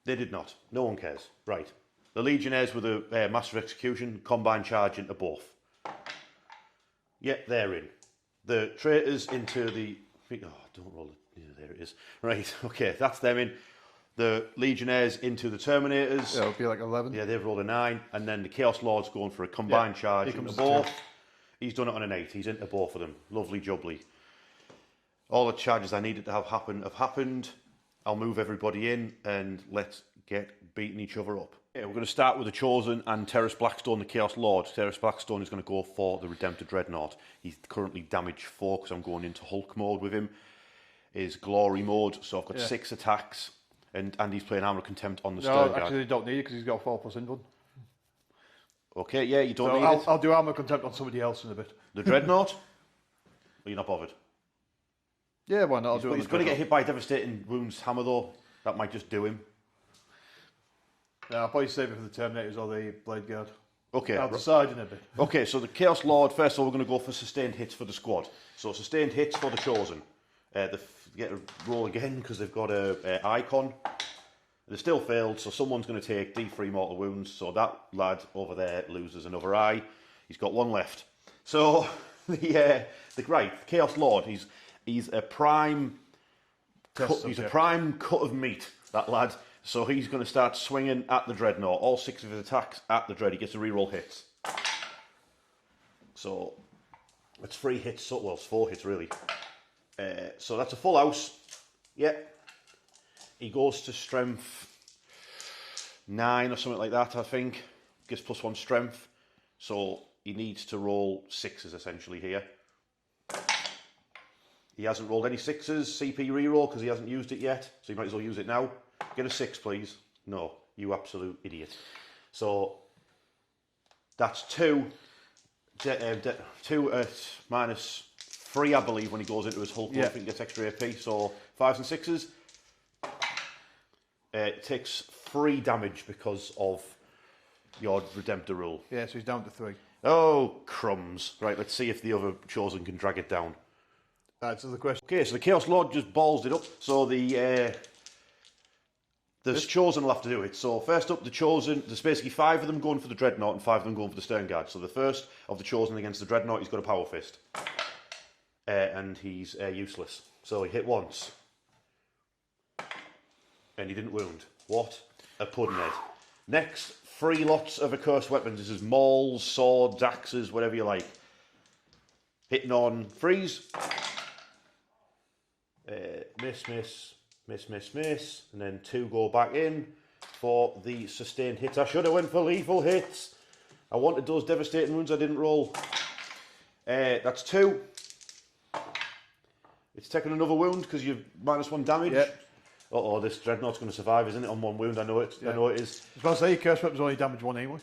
They did not. No one cares. Right. The legionnaires with a master execution, combine charge into both. Yeah, they're in. The traitors into the... Oh, don't roll it. Yeah, there it is. Right, okay, that's them in. The legionnaires into the terminators. Yeah, it'll be like 11. Yeah, they've rolled a 9. And then the Chaos Lord's going for a combined charge into both. He's done it on an 8. He's into both of them. Lovely jubbly. All the charges I needed to have happen have happened. I'll move everybody in and let's get beating each other up. Yeah, we're going to start with the Chosen and Terrace Blackstone, the Chaos Lord. Terrace Blackstone is going to go for the Redemptor Dreadnought. He's currently damage 4 because I'm going into Hulk mode with him. Is Glory mode, so I've got 6 attacks. And Andy's playing Armour Contempt on the stern guard. Actually, they don't need it because he's got 4+ invuln. Okay, yeah, you don't need it. I'll do Armour Contempt on somebody else in a bit. The Dreadnought? Or you're not bothered? Yeah, why not? He's going to get hit by Devastating Wounds Hammer though. That might just do him. Yeah, I'll probably save it for the Terminators or the Blade Guard. Okay. I'll decide in a bit. Okay, so the Chaos Lord, first of all, we're going to go for sustained hits for the squad. So sustained hits for the Chosen. They get a roll again because they've got a icon. They still failed, so someone's going to take D3 mortal wounds. So that lad over there loses another eye. He's got 1 left. So the Chaos Lord, he's a prime cut of meat, that lad. So he's going to start swinging at the Dreadnought. All 6 of his attacks at the Dread. He gets to reroll hits. So it's 3 hits. Well, it's 4 hits really. So that's a full house. Yeah. He goes to strength 9 or something like that, I think. Gets +1 strength. So he needs to roll 6s essentially here. He hasn't rolled any 6s, CP reroll, because he hasn't used it yet. So you might as well use it now. Get a 6, please. No, you absolute idiot. So that's 2. 2 at -3, I believe, when he goes into his Hulk. I think he gets extra AP. So 5s and 6s. It takes 3 damage because of your Redemptor rule. Yeah, so he's down to 3. Oh, crumbs. Right, let's see if the other Chosen can drag it down. That's the question. Okay, so the Chaos Lord just balls it up. So the Chosen will have to do it. So first up, the Chosen, there's basically 5 of them going for the Dreadnought and 5 of them going for the Stern Guard. So the first of the Chosen against the Dreadnought, he's got a Power Fist. And he's useless. So he hit once. And he didn't wound. What a puddinhead. Next, 3 lots of accursed weapons. This is mauls, swords, axes, whatever you like. Hitting on freeze. Miss. And then 2 go back in for the sustained hits. I should have went for lethal hits. I wanted those devastating wounds I didn't roll. That's 2. It's taken another wound because you've -1 damage. Yep. Uh-oh, this Dreadnought's going to survive, isn't it, on 1 wound? I know it. I know it is. I was going to say, curse weapons only damage 1 anyway.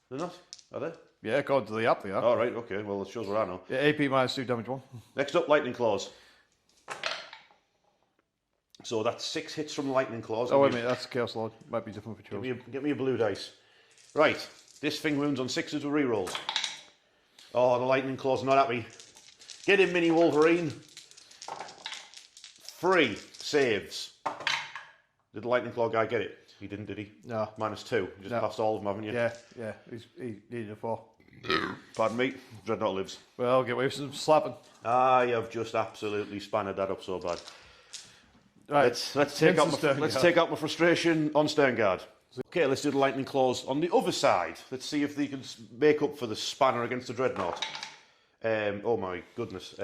They're not, are they? Yeah, according to the app they are. All right, okay. Well, it shows what I know. Yeah, AP -2 damage 1. Next up, Lightning Claws. So that's 6 hits from Lightning Claws. Oh, wait a minute, that's Chaos Lord. Might be different for choice. Get me a blue dice. Right, this thing wounds on 6s with rerolls. Oh, the Lightning Claws are not happy. Get him, Mini Wolverine. 3 saves. Did the Lightning Claw guy get it? He didn't, did he? No. -2. You just passed all of them, haven't you? Yeah. He needed a 4. Pardon me. Dreadnought lives. Well, get away with some slapping. I have just absolutely spanned that up so bad. Right. Let's take out my frustration on Sterngard. Okay, let's do the Lightning Claws on the other side. Let's see if they can make up for the spanner against the Dreadnought. Oh my goodness.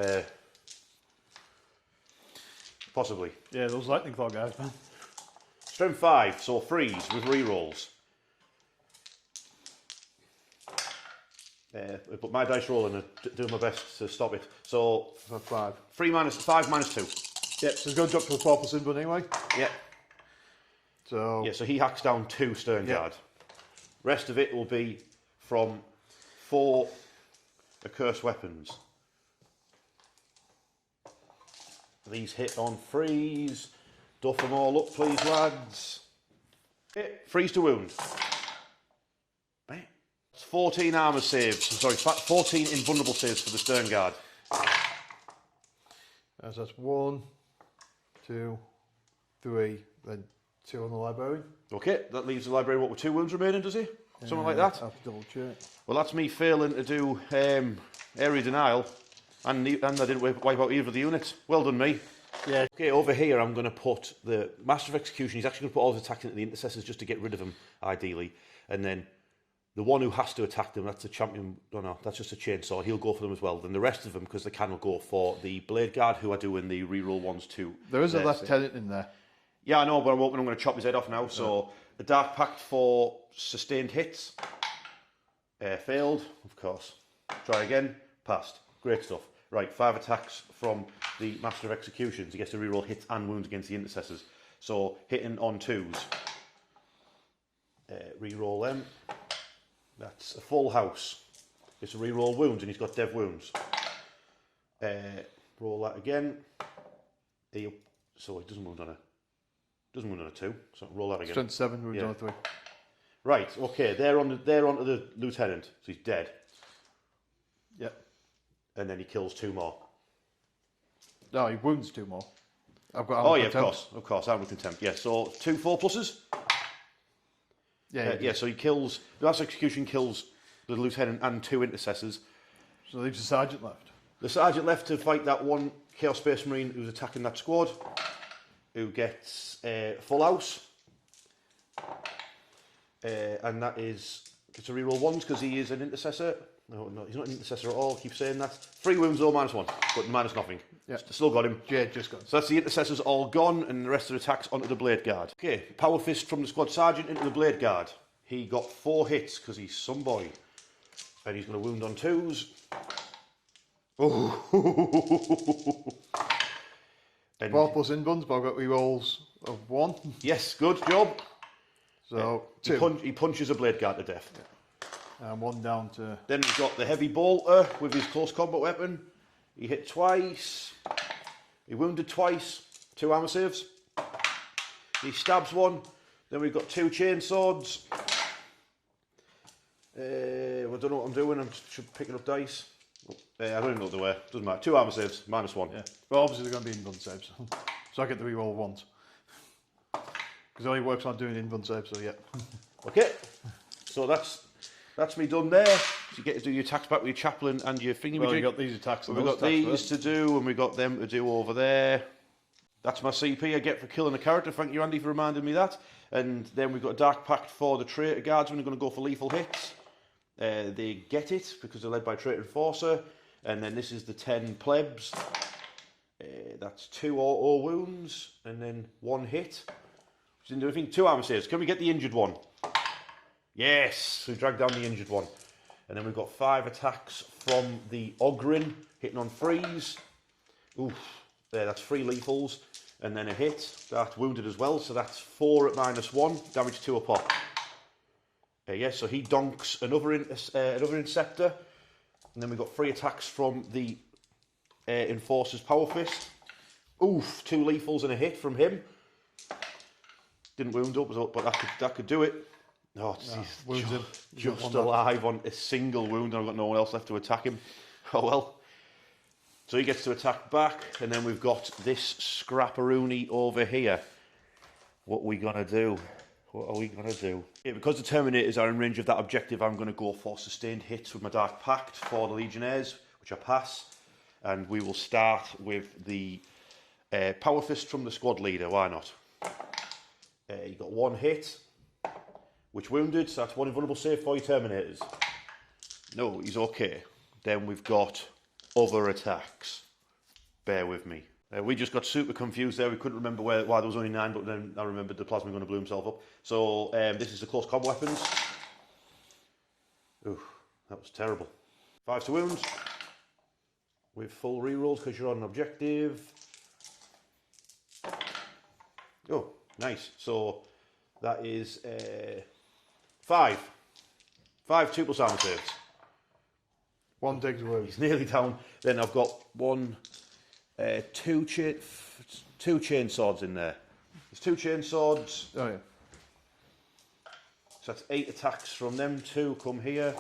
Possibly. Yeah, those Lightning Claw guys, man. Strength 5, so freeze with rerolls. But my dice rolling and doing my best to stop it. So For 5. 5 -2. Yep, so it's going to drop to a 4+ inbun anyway. Yeah. So Yeah, so he hacks down 2 Sterngard. Rest of it will be from 4 accursed weapons. These hit on freeze. Duff them all up, please, lads. Hit. Freeze to wound. Right. It's 14 armour saves. Sorry, 14 invulnerable saves for the Sterngard. as that's 1, 2, 3, then 2 on the library. Okay, that leaves the library, what, with 2 wounds remaining, does he? Something like that? I'll have to double check. Well, that's me failing to do area denial, and I didn't wipe out either of the units. Well done, me. Yeah. Okay, over here I'm going to put the Master of Execution. He's actually going to put all his attacks into the intercessors just to get rid of them, ideally. And then the one who has to attack them, that's the champion. No, that's just a chainsaw. He'll go for them as well. Then the rest of them, because they can, will go for the Blade Guard, who are doing the reroll ones too. There is a lieutenant in there. Yeah, I know, but I'm hoping I'm going to chop his head off now. So the Dark Pact for sustained hits. Failed, of course. Try again. Passed. Great stuff. Right, 5 attacks from the Master of Executions. He gets to reroll hits and wounds against the intercessors. So hitting on 2s. Reroll them. That's a full house. It's a reroll wounds, and he's got dev wounds. Roll that again. So it doesn't wound on a 2. So roll that again. Strength 7, wound on a 3. Right. Okay. They're onto the lieutenant. So he's dead. Yep. And then he kills 2 more. No, he wounds 2 more. I've got. Oh yeah, of course. Armor contempt. Yeah. So 2 4+. Yeah. So he kills. The last execution kills the lieutenant and 2 intercessors. So leaves the sergeant left. The sergeant left to fight that one Chaos Space Marine who's attacking that squad, who gets full house, and that is it's a reroll 1s because he is an intercessor. No, he's not an intercessor at all. I keep saying that. 3 wounds though, -1, but minus nothing. Yeah. Still got him. Yeah, just gone. So that's the intercessors all gone, and the rest of the attacks onto the Blade Guard. Okay, Power Fist from the Squad Sergeant into the Blade Guard. He got 4 hits because he's some boy. And he's going to wound on 2s. Oh. And 4+ inbuns, but I've got rerolls of 1. yes, good job. So 2. He punches a Blade Guard to death. Yeah. And 1 down to. Then we've got the Heavy Bolter with his close combat weapon. He hit twice. He wounded twice. 2 armor saves. He stabs 1. Then we've got 2 chain swords. I don't know what I'm doing. I'm just picking up dice. I don't even know what they were. Doesn't matter. 2 armor saves, -1. Yeah. Well, obviously they're going to be inbun saves. So I get the reroll 1s. Because it only works on doing inbun saves, so yeah. Okay. So that's me done there. So you get to do your attacks back with your chaplain and your thingy. Well, you got these attacks. We've got these to do, and we've got them to do over there. That's my CP I get for killing a character. Thank you, Andy, for reminding me that. And then we've got a Dark Pact for the Traitor Guards when they're going to go for lethal hits. They get it because they're led by Traitor Enforcer. And then this is the 10 plebs. That's 2 auto wounds and then 1 hit. Which didn't do anything. 2 armor saves. Can we get the injured one? Yes, we dragged down the injured one. And then we've got 5 attacks from the Ogrin, hitting on freeze. Oof, That's 3 lethals, and then a hit. That's wounded as well, so that's 4 at -1, damage 2 a pop. Yeah, so he donks another Inceptor, and then we've got 3 attacks from the Enforcer's Power Fist. Oof, 2 lethals and a hit from him. Didn't wound up, but that could do it. Oh, he's just alive on a single wound, and I've got no one else left to attack him. Oh well. So he gets to attack back, and then we've got this scrapperoonie over here. What are we gonna do? What are we gonna do? Yeah, because the Terminators are in range of that objective, I'm gonna go for sustained hits with my Dark Pact for the Legionnaires, which I pass. And we will start with the Power Fist from the squad leader. Why not? You got 1 hit, which wounded, so that's 1 invulnerable save for your Terminators. No, he's okay. Then we've got other attacks. Bear with me. We just got super confused there. We couldn't remember why there was only 9, but then I remembered the plasma gunner blew himself up. So this is the close combat weapons. Ooh, that was terrible. 5 to wound. With full rerolls because you're on an objective. Oh, nice. So that is 5. 5 2+ armor saves. 1 takes away. He's nearly down. Then I've got 2 chain swords in there. There's 2 chain swords. Oh yeah. So that's 8 attacks from them 2. Come here.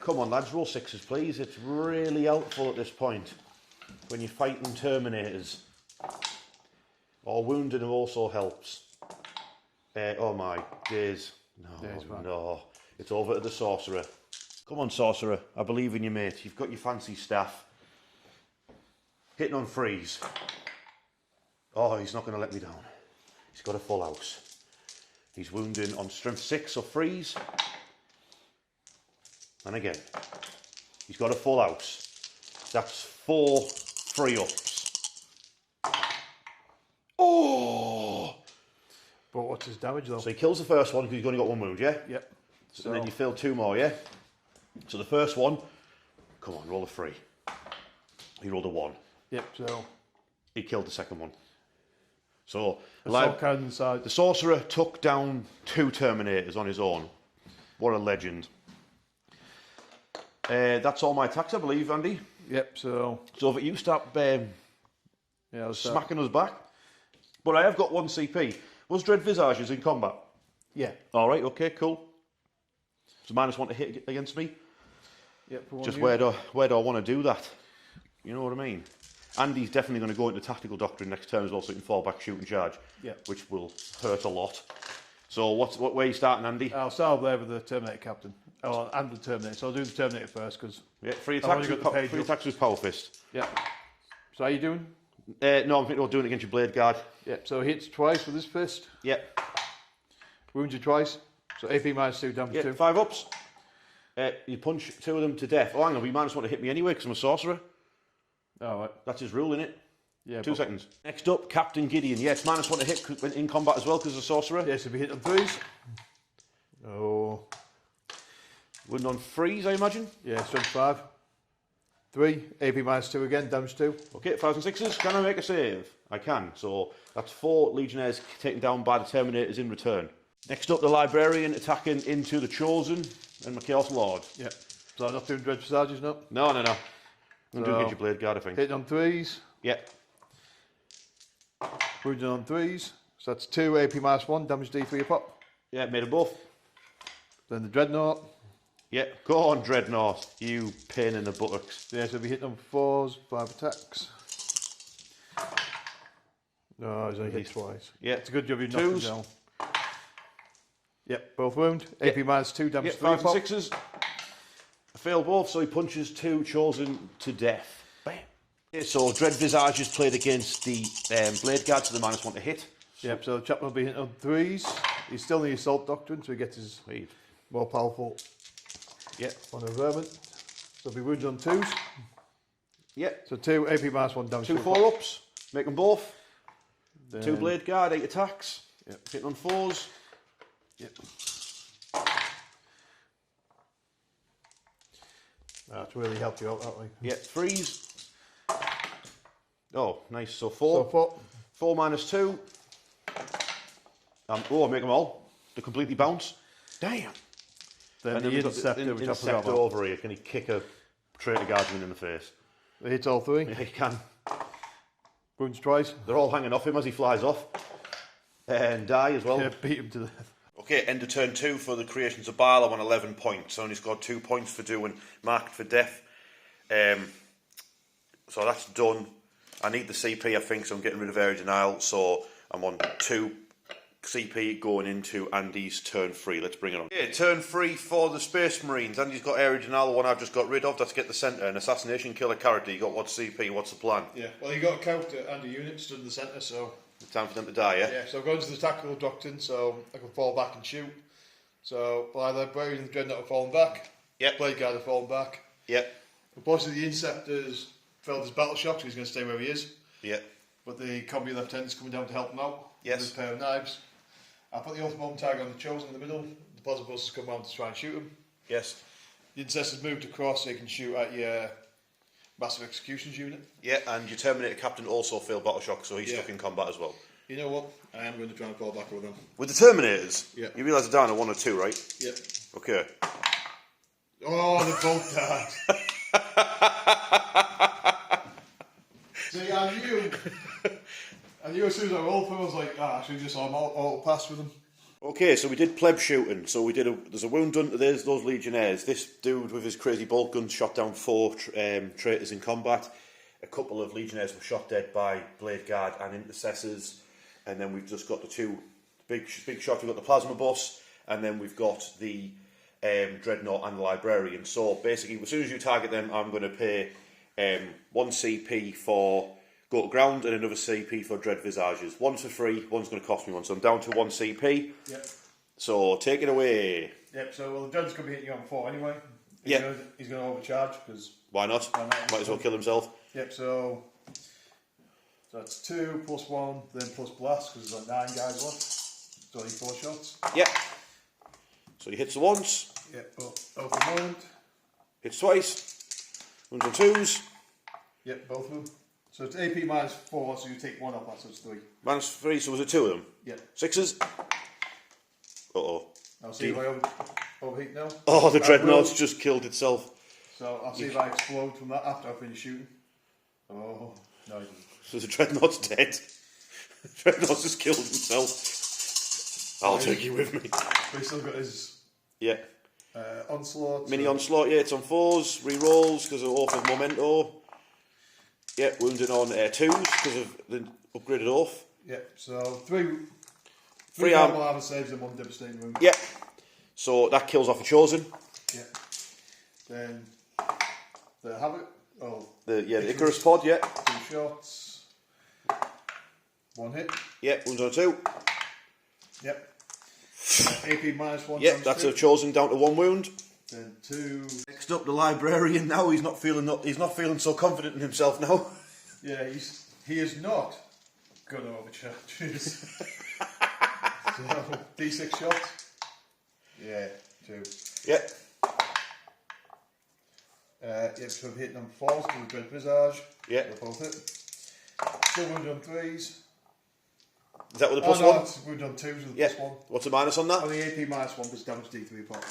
Come on, lads, roll 6s, please. It's really helpful at this point when you're fighting Terminators. Or wounded also helps. Oh my days. No. It's over to the Sorcerer. Come on, Sorcerer. I believe in you, mate. You've got your fancy staff. Hitting on freeze. Oh, he's not going to let me down. He's got a full house. He's wounding on strength 6 or freeze. And again, he's got a full house. That's 4 free ups. Oh! But what's his damage though? So he kills the first one because he's only got 1 wound, yeah? Yep. So, and then you fill 2 more, yeah? So the first one, come on, roll a 3. He rolled a 1. Yep, so he killed the second one. So the Sorcerer took down 2 Terminators on his own. What a legend. That's all my attacks, I believe, Andy. Yep, so if you start smacking us back. But I have got 1 CP. Was Dread Visages in combat? Yeah. Alright, okay, cool. So -1 to hit against me. Yep. Just where do I want to do that? You know what I mean? Andy's definitely going to go into Tactical Doctrine next turn as well, so he can fall back, shoot and charge. Yeah. Which will hurt a lot. So what way are you starting, Andy? I'll start there with the Terminator Captain. Oh, and the Terminator. So I'll do the Terminator first because 3 attacks with Power Fist. Yeah. So how are you doing? No, I'm thinking of doing it against your Blade Guard. Yep. So hits twice with this fist. Yep. Wounds you twice. So AP -2, damage 2. 5 ups. You punch 2 of them to death. Oh, hang on, he -1 to hit me anyway because I'm a sorcerer. Oh, right. That's his rule, innit? Yeah. 2 seconds. Next up, Captain Gideon. Yeah, it's -1 to hit in combat as well because of sorcerer. Yes, if we hit on 3s. Oh. Wouldn't on freeze, I imagine. Yeah, strength 5. 3, AP -2 again, damage 2. Okay, 5s and 6s. Can I make a save? I can. So that's 4 Legionnaires taken down by the Terminators in return. Next up, the Librarian attacking into the Chosen and my Chaos Lord. Yeah. So I'm not doing Dread Visages now? No. I'm going to do against your Blade Guard, I think. Hitting on 3s. Yeah. Wounding on 3s. So that's 2 AP -1, damage D3 a pop. Yeah, made them both. Then the Dreadnought. Yeah, go on, Dreadnought. You pain in the buttocks. Yeah, so we hit on 4s, 5 attacks. No, he's only hit twice. Yeah. It's a good job you knocked him 2s. down. Yep, both wound. AP -2, damage 3 5s pop. and 6s. I fail both, so he punches 2 Chosen to death. Bam. Okay, so Dread Visage is played against the Blade Guard, so the -1 to hit. Yep, so the chaplain will be hitting on 3s. He's still in the Assault Doctrine, so he gets his more powerful on the vermin. So he'll be wounded on 2s. Yep. So 2 AP -1 damage. 2 4-ups. Make them both. Then 2 Blade Guard, 8 attacks. Yep. Hitting on 4s. Yep. That's really helped you out that way. Yeah, 3s. Oh, nice. So 4. So 4. 4 minus 2. Oh, I make them all. They completely bounce. Damn. Then And the we've got Interceptor, which I forgot Interceptor about. over here. Can he kick a traitor guardsman in the face? It hits all 3. Yeah, he can. Wounds twice. They're all hanging off him as he flies off. And die as well. Yeah, beat him to death. Okay, end of turn 2 for the Creations of Bile. I'm on 11 points. I only scored 2 points for doing Marked for Death. So that's done. I need the CP, I think, so I'm getting rid of Area Denial. So I'm on 2 CP going into Andy's turn 3. Let's bring it on. Okay, turn 3 for the Space Marines. Andy's got Area Denial, the one I've just got rid of. That's get the centre. An assassination killer character. You got what CP? What's the plan? Yeah, well, you got to count Andy units stood in the centre, so... Time for them to die, yeah? Yeah, so I'm going to the tactical doctrine, so I can fall back and shoot. So, by the Librarian and Dreadnought have fallen back. Yep. Blade Guard have fallen back. Yep. Unfortunately, the Interceptor's failed his battle shock, so he's going to stay where he is. Yep. But the Combi Lieutenant's coming down to help him out. Yes. With a pair of knives. I put the ultimate tag on the Chosen in the middle. The Plasma Busters come round to try and shoot him. Yes. The Interceptor's moved across so he can shoot at your Massive Executions unit. Yeah, and your Terminator Captain also failed battle shock, so he's Yeah. stuck in combat as well. You know what? I am going to try and fall back over them. With the Terminators? Yeah. You realise they're down to 1 or 2, right? Yeah. Okay. Oh, they both died. See, I knew as soon as I rolled for it, I was like, actually just I'm auto pass with them. Okay, so we did pleb shooting. So we did there's a wound done to those Legionnaires. This dude with his crazy bolt gun shot down 4 traitors in combat. A couple of Legionnaires were shot dead by Blade Guard and Intercessors. And then we've just got the 2 big shots. We've got the Plasma Bus, and then we've got the Dreadnought and the Librarian. So basically, as soon as you target them, I'm going to pay 1 CP for Go to Ground and another CP for Dread Visages. One's for free, one's going to cost me 1. So I'm down to 1 CP. Yep. So take it away. Yep, so well, the Dread's going to be hitting you on 4 anyway. He's going to overcharge, because... Why not? Might as well kill himself. Yep, so that's 2 plus 1, then plus blast, because there's like 9 guys left. So only 4 shots. Yep. So he hits the once. Yep, but over the moment. Hits twice. Ones on 2s. Yep, both of them. So it's AP minus 4, so you take 1 off that, so it's 3. Minus 3, so was it 2 of them? Yep. 6s. Uh-oh. I'll see if I overheat now. Oh, the Dreadnought's just killed itself. So I'll see if I explode from that after I finish shooting. Oh, no, I didn't. So the Dreadnought's dead. The Dreadnought's just killed himself. I'll take you with me. But he's still got his onslaught. Mini onslaught, yeah, it's on 4s. Re-rolls because of off of Memento. Yeah, wounded on 2s because of the upgraded off. Yep, so 3 arm. normal armor saves and 1 devastating wound. Yep. So that kills off a Chosen. Yep. Then the Havoc. Oh. The Icarus pod, yeah. 2 shots. 1 hit. Yep, wounded on 2. Yep. AP minus 1. Yep, that's 2. a Chosen down to 1 wound. Then 2. Next up, the Librarian. Now he's not feeling so confident in himself now. Yeah, he is not going to overcharge. So D6 shots. Yeah, 2. Yep. Yep, so I'm hitting on 4s to the Dread Visage. Yep. They're both hit. Still wounded on 3s. Is that with a plus 1? It's wounded on 2s with a Yeah. plus 1. What's the minus on that? On the AP minus 1 does damage D3 pot.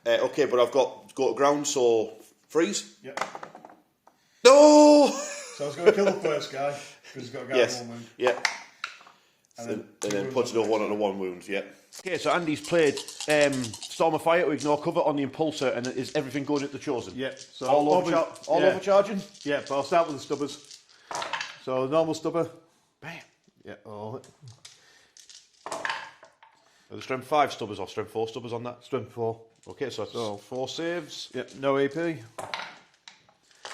Okay, but I've got Go to Ground, so freeze. Yep. No! So I was going to kill the first guy, because he's got a guy with 1 wound. Yeah. And then puts it over 1 on a 1 wound, yeah. Okay, so Andy's played Storm of Fire to ignore cover on the Impulsor, and is everything good at the Chosen? Yep. So all overcharging? Yeah, but I'll start with the stubbers. So normal stubber. Bam. Yeah, all hit. Are the strength 5 stubbers or strength 4 stubbers on that? Strength 4. Okay, so that's 4 saves. Yep, no AP.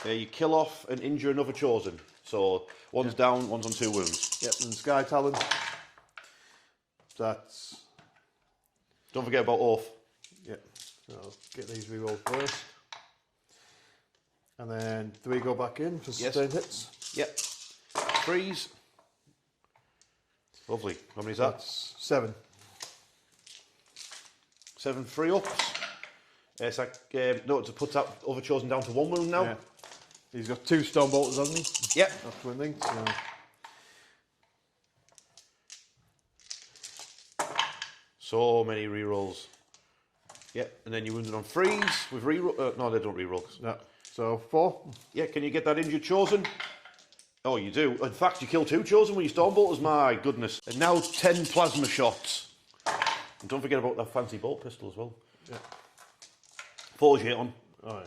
You kill off and injure another Chosen. So one's down, one's on 2 wounds. Yep, and Sky Talon. That's... Don't forget about Oath. Yep, so I'll get these rerolled first. And then 3 go back in for sustained hits. Yep. Freeze. Lovely. How many is that? That's 7. 7 free ups. It's like, no, to put that other Chosen down to 1 wound now. Yeah. He's got 2 stone bolters, hasn't he? Yep. That's one thing. So. So many rerolls. Yep, and then you wounded on freeze with reroll. No, they don't reroll. No. So 4. Yeah, can you get that injured chosen? Oh, you do. In fact, you kill 2 chosen with your stormbolters. My goodness. And now 10 plasma shots. And don't forget about that fancy bolt pistol as well. Yeah. 4's hit on. All right.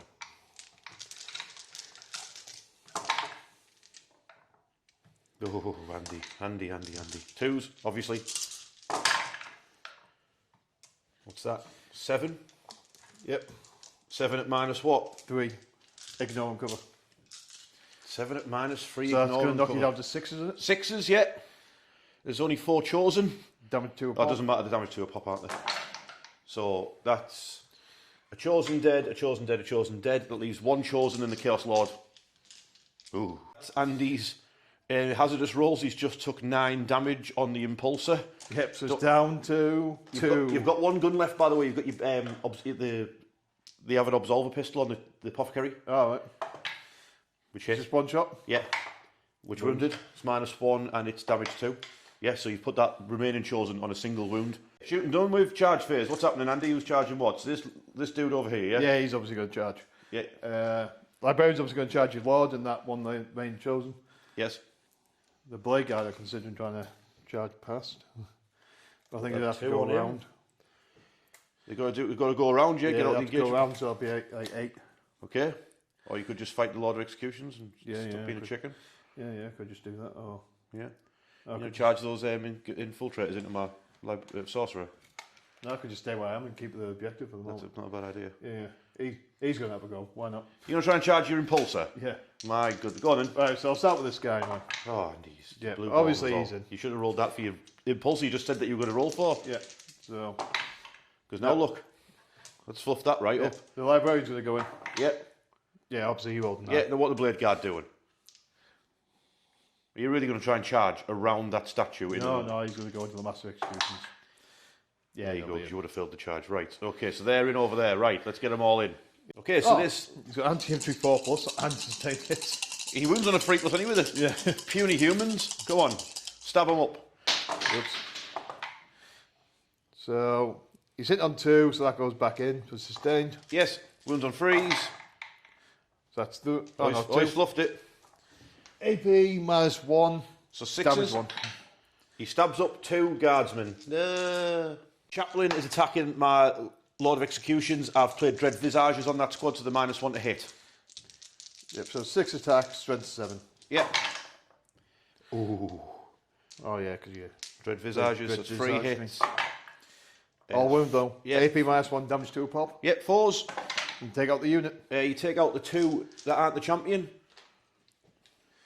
Oh, handy. 2s, obviously. What's that? 7? Yep. 7 at minus what? 3. Ignore and cover. 7 at minus 3. So that's going to knock cover. you down to 6, isn't it? 6s, yeah. There's only 4 chosen. Damage 2 a Oh, pop. it doesn't matter, the damage to a pop, aren't they? So that's a chosen dead, a chosen dead, a chosen dead. That leaves 1 chosen in the Chaos Lord. Ooh. That's Andy's hazardous rolls. He's just took 9 damage on the Impulsor. Yep, so it's down to 2. You've got 1 gun left, by the way. You've got your the Avid Absolver pistol on the Apothecary. All right. Which hit. Just 1 shot? Yeah. Which wounded. It's minus 1 and it's damage 2. Yeah, so you've put that remaining chosen on a single wound. Shooting done with charge phase. What's happening, Andy? Who's charging what? So this dude over here, yeah? Yeah, he's obviously going to charge. Yeah. Librarian's obviously going to charge your Lord and that one main chosen. Yes. The Blade Guard are considering trying to charge past. I think they'd have to 2 go on him. around. We've got to go around, yeah? Yeah, Get out they the have to go engagement. around, so it'll be like 8. Okay. Or you could just fight the Lord of Executions and stop being a chicken. Yeah, could just do that. Oh, Yeah. I You know, could, charge those infiltrators into my sorcerer. no, I could just stay where I am and keep the objective for the That's moment. not a bad idea. Yeah, he's going to have a go. Why not? You want to try and charge your Impulsor? Yeah. My good. Go on then. Right, so I'll start with this guy now. Oh, and he's Yeah, blue ball obviously as well. he's in. You should have rolled that for your Impulsor. You just said that you were going to roll for. Yeah. So Because now look, let's fluff that right up. the Librarian's going to go in. Yeah. Yeah, obviously he rolled. Yeah. Now what the Blade Guard doing? Are you really going to try and charge around that statue? No, he's going to go into the Master Executions. Yeah, There you he'll go. be in. You would have filled the charge. Right. Okay, so they're in over there. Right. Let's get them all in. Okay, so He's got anti-infantry 4+ and sustain hits. he wounds on a freak plus anyway. Yeah. Puny humans. Go on. Stab them up. Oops. So he's hit on 2, so that goes back in for sustained. Yes. Wounds on freeze. So that's the Always fluffed it. AP -1. So Damage 6s. 1. He stabs up 2 guardsmen. Chaplain is attacking my Lord of Executions. I've played Dread Visages on that squad, so the -1 to hit. Yep. So 6 attacks, strength 7. Yep. Ooh. Oh yeah, because you. Dread Visages, Dread that's 3 Visage hits. All wound though. Yeah. AP -1, damage 2 pop. Yep, 4s. And take out the unit. You take out the 2 that aren't the champion.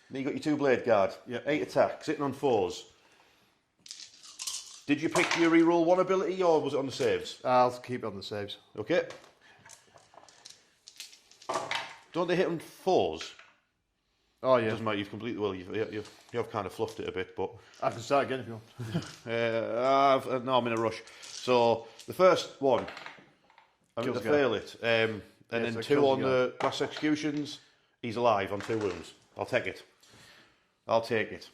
Then you got your 2 Blade Guard. Yep. 8 attacks, sitting on 4s. Did you pick your reroll 1 ability or was it on the saves? I'll keep it on the saves. Okay. Don't they hit on 4s? Oh yeah. Doesn't matter, you've completely, well, you have kind of fluffed it a bit, but... I can start again if you want. No, I'm in a rush. So, the first one, I'm going Kills to the guy. fail it. And then so 2 kills on the the mass executions, he's alive on 2 wounds. I'll take it. I'll take it.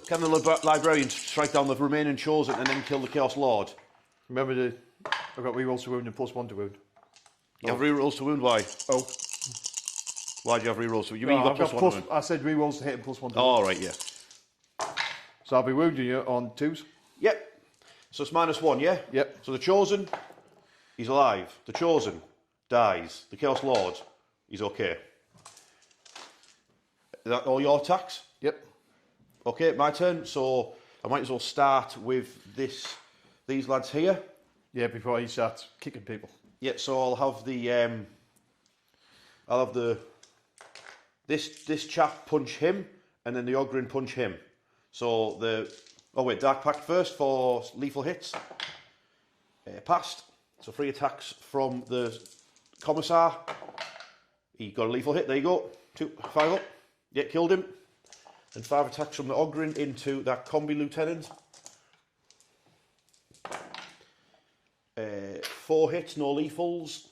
Can the librarian strike down the remaining chosen and then kill the Chaos Lord? Remember, I've got rerolls to wound and +1 to wound. You have rerolls to wound, why? Oh. Why do you have rerolls to wound? You No, mean you I've got got +1 to wound? I said rerolls to hit and +1 to wound. Oh, right, yeah. So I'll be wounding you on 2s. Yep. So it's -1, yeah? Yep. So the chosen, he's alive. The chosen dies. The Chaos Lord, he's okay. Is that all your attacks? Yep. Okay, my turn. So I might as well start with these lads here. Yeah, before he starts kicking people. Yeah, so I'll have this chap punch him, and then the Ogrin punch him. So Dark Pact first for lethal hits. Passed. So 3 attacks from the Commissar. He got a lethal hit. There you go. 5 up. Yeah, killed him. And 5 attacks from the Ogrin into that combi lieutenant. 4 hits, no lethals.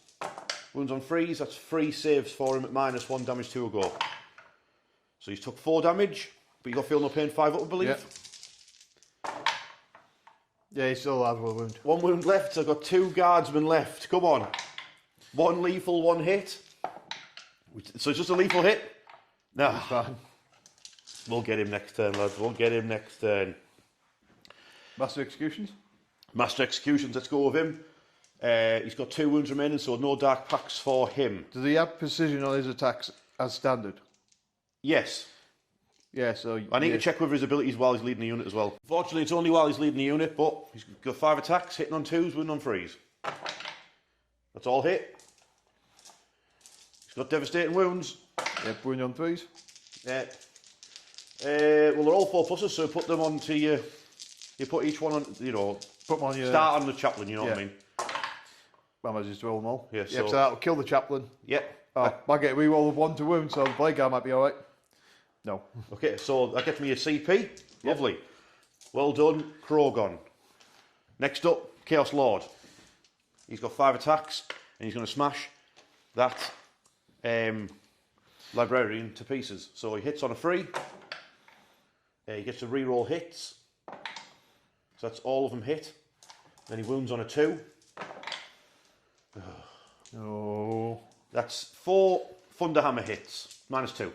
Wounds on freeze, that's 3 saves for him at -1 damage 2 ago. So he's took 4 damage, but you got feel no pain 5 up, I believe. Yeah, he still has 1 wound. 1 wound left, so I've got 2 guardsmen left. Come on. 1 lethal, 1 hit. So it's just a lethal hit? Nah. He's fine. We'll get him next turn, lads. We'll get him next turn. Master Executions? Master Executions, let's go with him. He's got 2 wounds remaining, so no dark packs for him. Does he have precision on his attacks as standard? Yes. Yeah, so... I need to check whether his abilities while he's leading the unit as well. Fortunately, it's only while he's leading the unit, but he's got 5 attacks, hitting on 2s, wounding on 3s. That's all hit. He's got devastating wounds. Yeah, wound on 3s. Yeah. Well, they're all 4 pluses, so put them onto your... You put each one on, you know... Put them on your... Start on the chaplain, you know what I mean? Well, I just roll them all. Yeah, so that'll kill the chaplain. Yep. Oh, I get a reroll of 1 to wound, so the blade guy might be alright. No. Okay, so that gets me a CP. Lovely. Well done, Krogon. Next up, Chaos Lord. He's got 5 attacks, and he's going to smash that librarian to pieces. So he hits on a 3. He gets to reroll hits. So that's all of them hit. Then he wounds on a 2. Oh. That's 4 Thunderhammer hits, -2.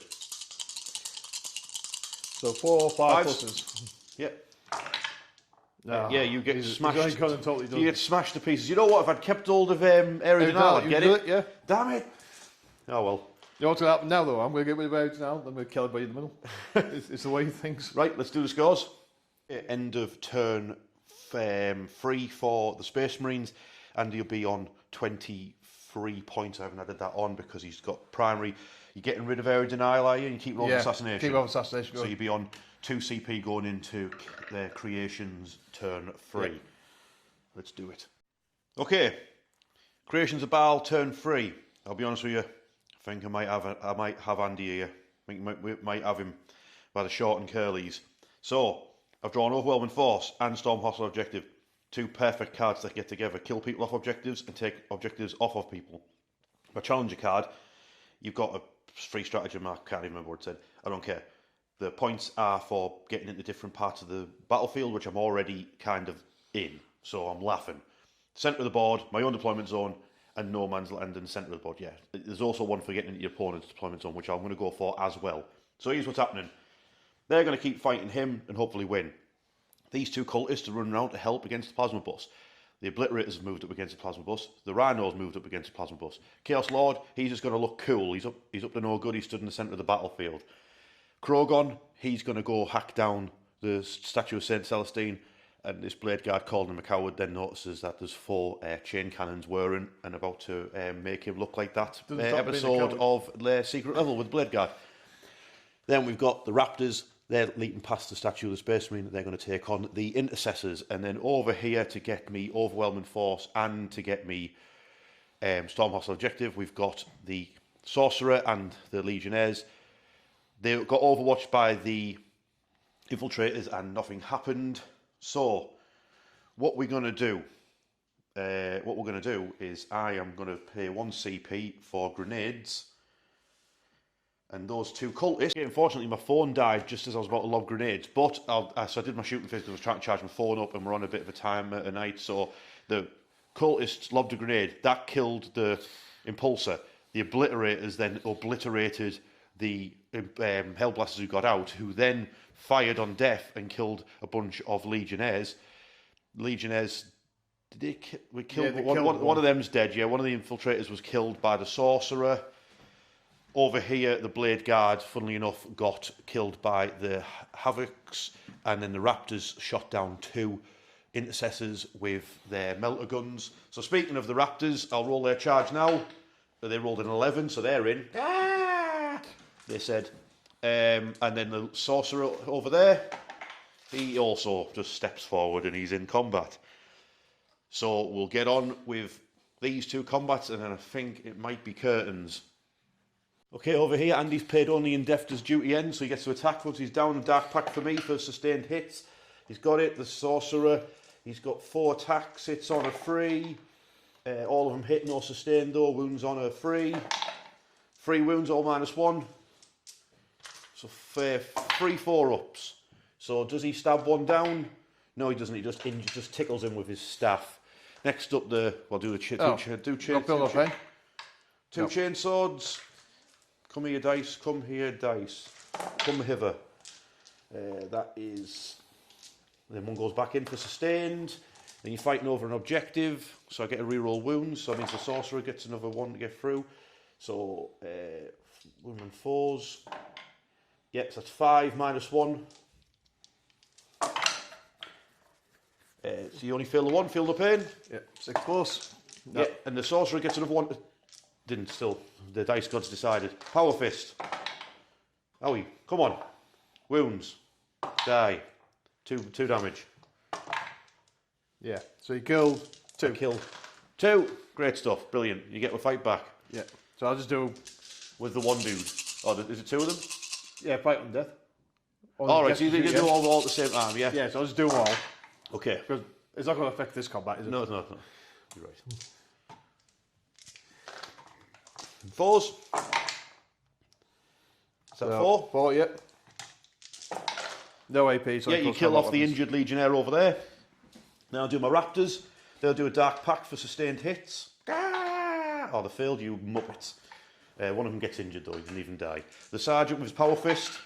So 4, 5 Fives. pluses. Yep. No. Yeah, you get smashed. He's only totally done. You get smashed to pieces. You know what? If I'd kept hold of Aerodynal, I'd get it. Yeah. Damn it. Oh well. You know what's going to happen now, though? I'm going to get rid of Aerodynal, now. I'm going to kill everybody in the middle. it's the way things... Right, let's do the scores. End of turn 3 for the Space Marines, and he'll be on 23 points. I haven't added that on because he's got primary. You're getting rid of Aerodynal, are you? And you keep rolling assassination. Keep rolling assassination. So you'll be on 2 CP going into their creations turn 3. Yeah. Let's do it. Okay, creations of Bile turn 3. I'll be honest with you. I think I might have Andy here. I think we might have him by the short and curlies. So I've drawn Overwhelming Force and Storm Hostile Objective. 2 perfect cards that get together. Kill people off objectives and take objectives off of people. A Challenger card, you've got a free stratagem, I can't even remember what it said. I don't care. The points are for getting into different parts of the battlefield, which I'm already kind of in. So I'm laughing. Centre of the board, my own deployment zone, and no man's land in the centre of the board. Yeah, there's also one for getting into your opponent's deployment zone, which I'm going to go for as well. So here's what's happening. They're going to keep fighting him and hopefully win. These 2 cultists are running around to help against the plasma bus. The Obliterators have moved up against the plasma bus. The Rhinos moved up against the plasma bus. Chaos Lord, he's just going to look cool. He's up to no good. He stood in the centre of the battlefield. Krogon, he's going to go hack down the statue of Saint Celestine, and this blade guard calling him a coward then notices that there's 4 chain cannons whirring and about to make him look like that episode of Secret Level with blade guard. Then we've got the Raptors. They're leaping past the statue of the Space Marine. They're going to take on the Intercessors, and then over here to get me Overwhelming Force and to get me Storm Hostile Objective, we've got the Sorcerer and the Legionnaires. They got overwatched by the Infiltrators and nothing happened. So what we're going to do, is I am going to pay 1 CP for grenades. And those 2 cultists. Unfortunately, my phone died just as I was about to lob grenades. But so I did my shooting phase because I was trying to charge my phone up, and we're on a bit of a time at night. So the cultists lobbed a grenade that killed the impulsor. The Obliterators then obliterated the Hellblasters who got out, who then fired on death and killed a bunch of Legionnaires. Legionnaires. We killed one of them's dead. Yeah, one of the Infiltrators was killed by the Sorcerer. Over here, the Blade Guard, funnily enough, got killed by the Havocs, and then the Raptors shot down 2 Intercessors with their melter guns. So speaking of the Raptors, I'll roll their charge now. They rolled an 11, so they're in. They said. And then the Sorcerer over there, he also just steps forward and he's in combat. So we'll get on with these 2 combats, and then I think it might be curtains. Okay, over here, Andy's paid only in death does duty end, so he gets to attack once he's down. Dark Pact for me for sustained hits. He's got it. The Sorcerer, he's got 4 attacks, hits on a 3. All of them hit, no sustained though. Wounds on are 3. 3 wounds, all -1. So 3 4-ups. So does he stab one down? No, he doesn't. He just tickles him with his staff. Next up, we'll do the two chain swords. Come here, dice. Come here, dice. Come hither. That is. Then one goes back in for sustained. Then you're fighting over an objective. So I get a reroll wounds. So that means the sorcerer gets another 1 to get through. So 1 and 4s. Yep, so that's 5 -1. So you only feel the 1, feel the pain. Yep, 6 plus. No. Yeah, and the sorcerer gets another 1. Didn't still. The dice gods decided. Power fist. Owie, come on. Wounds. Die. 2 damage. Yeah, so you killed 2. Kill 2. Great stuff. Brilliant. You get a fight back. Yeah. So I'll just do with the 1 dude. Oh, is it 2 of them? Yeah, fight on death. Alright, so you do all at the same time, yeah? Yeah, so I'll just do them all. Okay. Because it's not going to affect this combat, is it? No. You're right. 4s. Is that 4? 4, yeah. No AP, so yeah, you kill off the injured legionnaire over there. Now I'll do my raptors. They'll do a dark pact for sustained hits. Oh, they failed, you muppets. One of them gets injured though, he didn't even die. The sergeant with his power fist,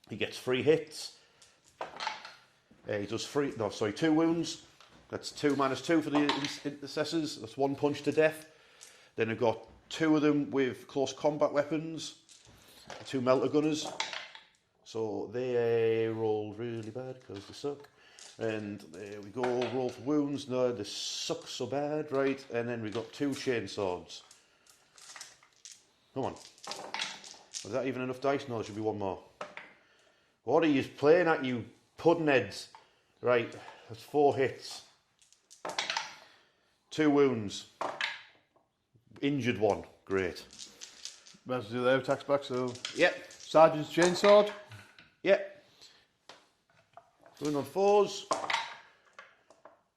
he gets 3 hits. He does 2 wounds. That's 2 -2 for the intercessors. That's 1 punch to death. Then I've got 2 of them with close combat weapons. 2 melter gunners. So they roll really bad because they suck. And there we go, roll for wounds. No, they suck so bad, right? And then we got 2 chain swords. Come on. Was that even enough dice? No, there should be 1 more. What are you playing at, you pudding heads? Right, that's 4 hits. 2 wounds. Injured 1. Great. Let's do their attacks back, so... Yep. Sergeant's chainsword. Yep. Wound on 4s.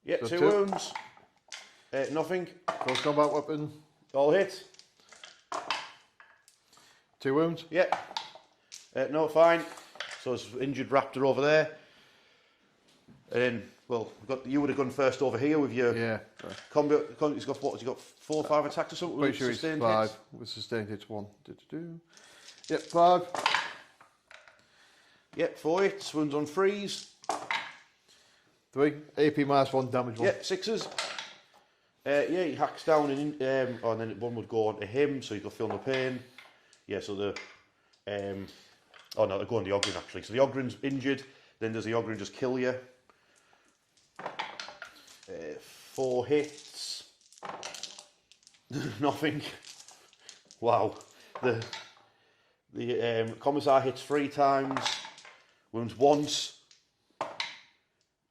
Yep, So 2 2. wounds. Nothing. Close combat weapon. All hit. 2 wounds. Yep. No, fine. So it's injured raptor over there. And then, well, you would have gone first over here with your combat. He's got what? Has he got 4 or 5 attacks or something? Pretty sure he's 5 hits? with sustained hits. 1. Yep, 5. Yep, 4 hits. Wounds on 3s. 3. AP -1 damage 1. Yep, 6s. Yeah, he hacks down and then 1 would go on to him, so he's got feel no pain. Yeah, so the oh no, they go on the Ogren actually. So the Ogren's injured. Then does the Ogren just kill you? 4 hits. Nothing. Wow. The commissar hits 3 times. Wounds once.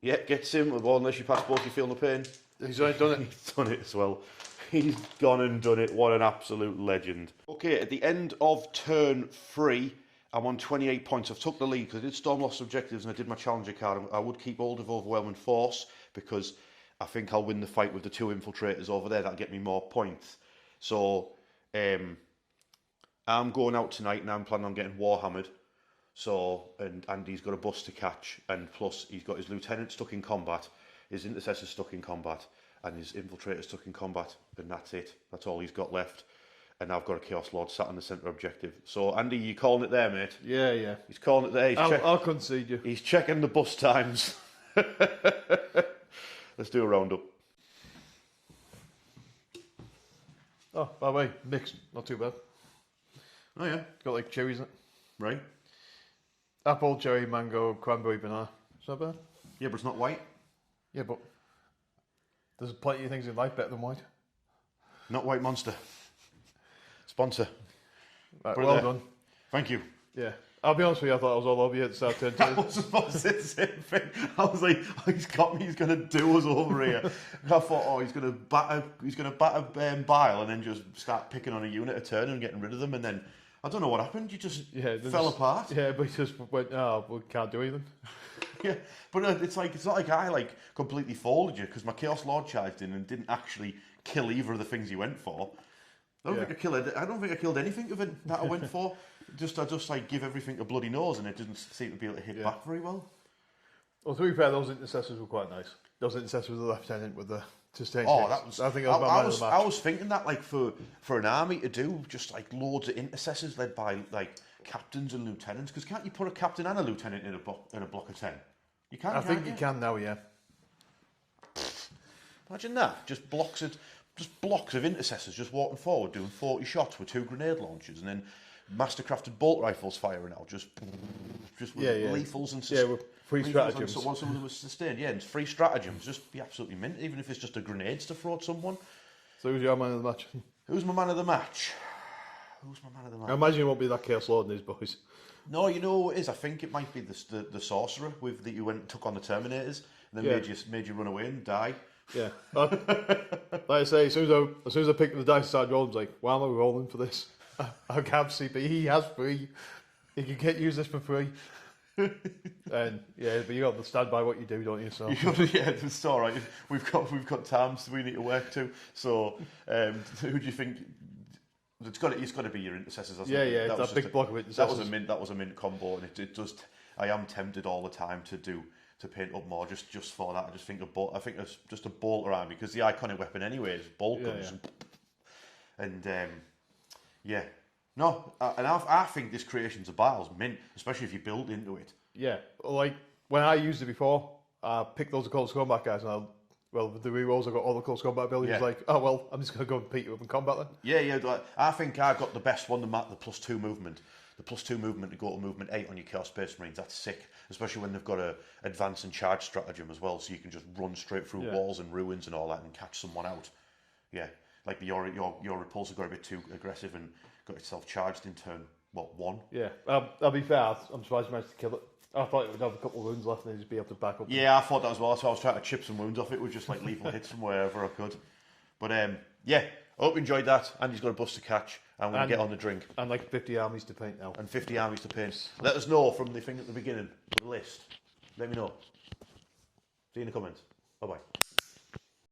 Yeah, gets him. Well, unless you pass both, you feel no pain. He's already done it. He's done it as well. He's gone and done it. What an absolute legend. Okay, at the end of turn 3, I'm on 28 points. I've took the lead because I did storm lost objectives and I did my challenger card. I would keep hold of overwhelming force because I think I'll win the fight with the 2 infiltrators over there. That'll get me more points. So I'm going out tonight and I'm planning on getting warhammered. So, and Andy's got a bus to catch, and plus he's got his lieutenant stuck in combat, his intercessor stuck in combat, and his infiltrator stuck in combat, and that's it. That's all he's got left. And I've got a Chaos Lord sat on the centre objective. So, Andy, you calling it there, mate? Yeah. He's calling it there. I'll concede you. He's checking the bus times. Let's do a roundup. Oh, by the way, mixed. Not too bad. Oh, yeah. It's got like cherries in it. Right. Apple, cherry, mango, cranberry, banana. It's not bad. Yeah, but it's not white. Yeah, but there's plenty of things in life better than white. Not White Monster. Sponsor. Right, well done. Thank you. Yeah. I'll be honest with you, I thought I was all over you at the start of turn 2. I was about to say the same thing. I was like, oh, he's got me, he's going to do us over here. And I thought, oh, he's going to batter Bile and then just start picking on a unit a turn and getting rid of them. And then, I don't know what happened, you just fell apart. Yeah, but he just went, oh, we can't do anything. Yeah, but it's not like I completely folded you because my Chaos Lord charged in and didn't actually kill either of the things he went for. I don't think I killed anything of it that I went for. I just like give everything a bloody nose, and it didn't seem to be able to hit back very well. Well, to be fair, those intercessors were quite nice. Those intercessors with the lieutenant with the sustained Oh, hits. that was. I think that was my man of the match. I was thinking that like for an army to do just like loads of intercessors led by like captains and lieutenants, because can't you put a captain and a lieutenant in a block of 10? You can. I think you can now, yeah. Imagine that. Just blocks of intercessors just walking forward, doing 40 shots with 2 grenade launchers, and then mastercrafted bolt rifles firing out, just with lethals and with free stratagems. Once some of them was sustained, and free stratagems, just be absolutely mint, even if it's just a grenades to throw at someone. So who's your man of the match? Who's my man of the match? I imagine it won't be that Chaos Lord and his boys. No, you know what it is? I think it might be the sorcerer with that you went and took on the Terminators, and then made you run away and die. Yeah. Like I say, as soon as I picked up the dice and started rolling, I was like, why am I rolling for this? I can't CP. He has free. He can use this for free. And but you got to stand by what you do, don't you? So it's all right. We've got times we need to work to. So who do you think? It's got to be your intercessors. It's that big block of intercessors. That was a mint combo, and it just. I am tempted all the time to paint up more just for that. I just think it's just a bolter army, because the iconic weapon anyway is bolt guns. No, and I think this Creations of Bile's mint, especially if you build into it. Yeah, like when I used it before, I picked those close combat guys, and with the rerolls, I got all the close combat abilities. Like, oh well, I'm just going to go and beat you up in combat then. Yeah. I think I got the best one, the +2 movement. The +2 movement to go to movement 8 on your Chaos Space Marines. That's sick, especially when they've got a advance and charge stratagem as well, so you can just run straight through walls and ruins and all that and catch someone out. Yeah, like your repulsor got a bit too aggressive and got itself charged in turn 1. Yeah, I'll be fair. I'm surprised you managed to kill it. I thought it would have a couple of wounds left and they'd just be able to back up. Yeah, I thought that as well. That's why I was trying to chip some wounds off it with just like lethal hits from wherever I could. But I hope you enjoyed that. Andy's got a bus to catch, and we'll get on the drink. And like 50 armies to paint now. And 50 armies to paint. Let us know from the thing at the beginning, the list. Let me know. See you in the comments. Bye bye.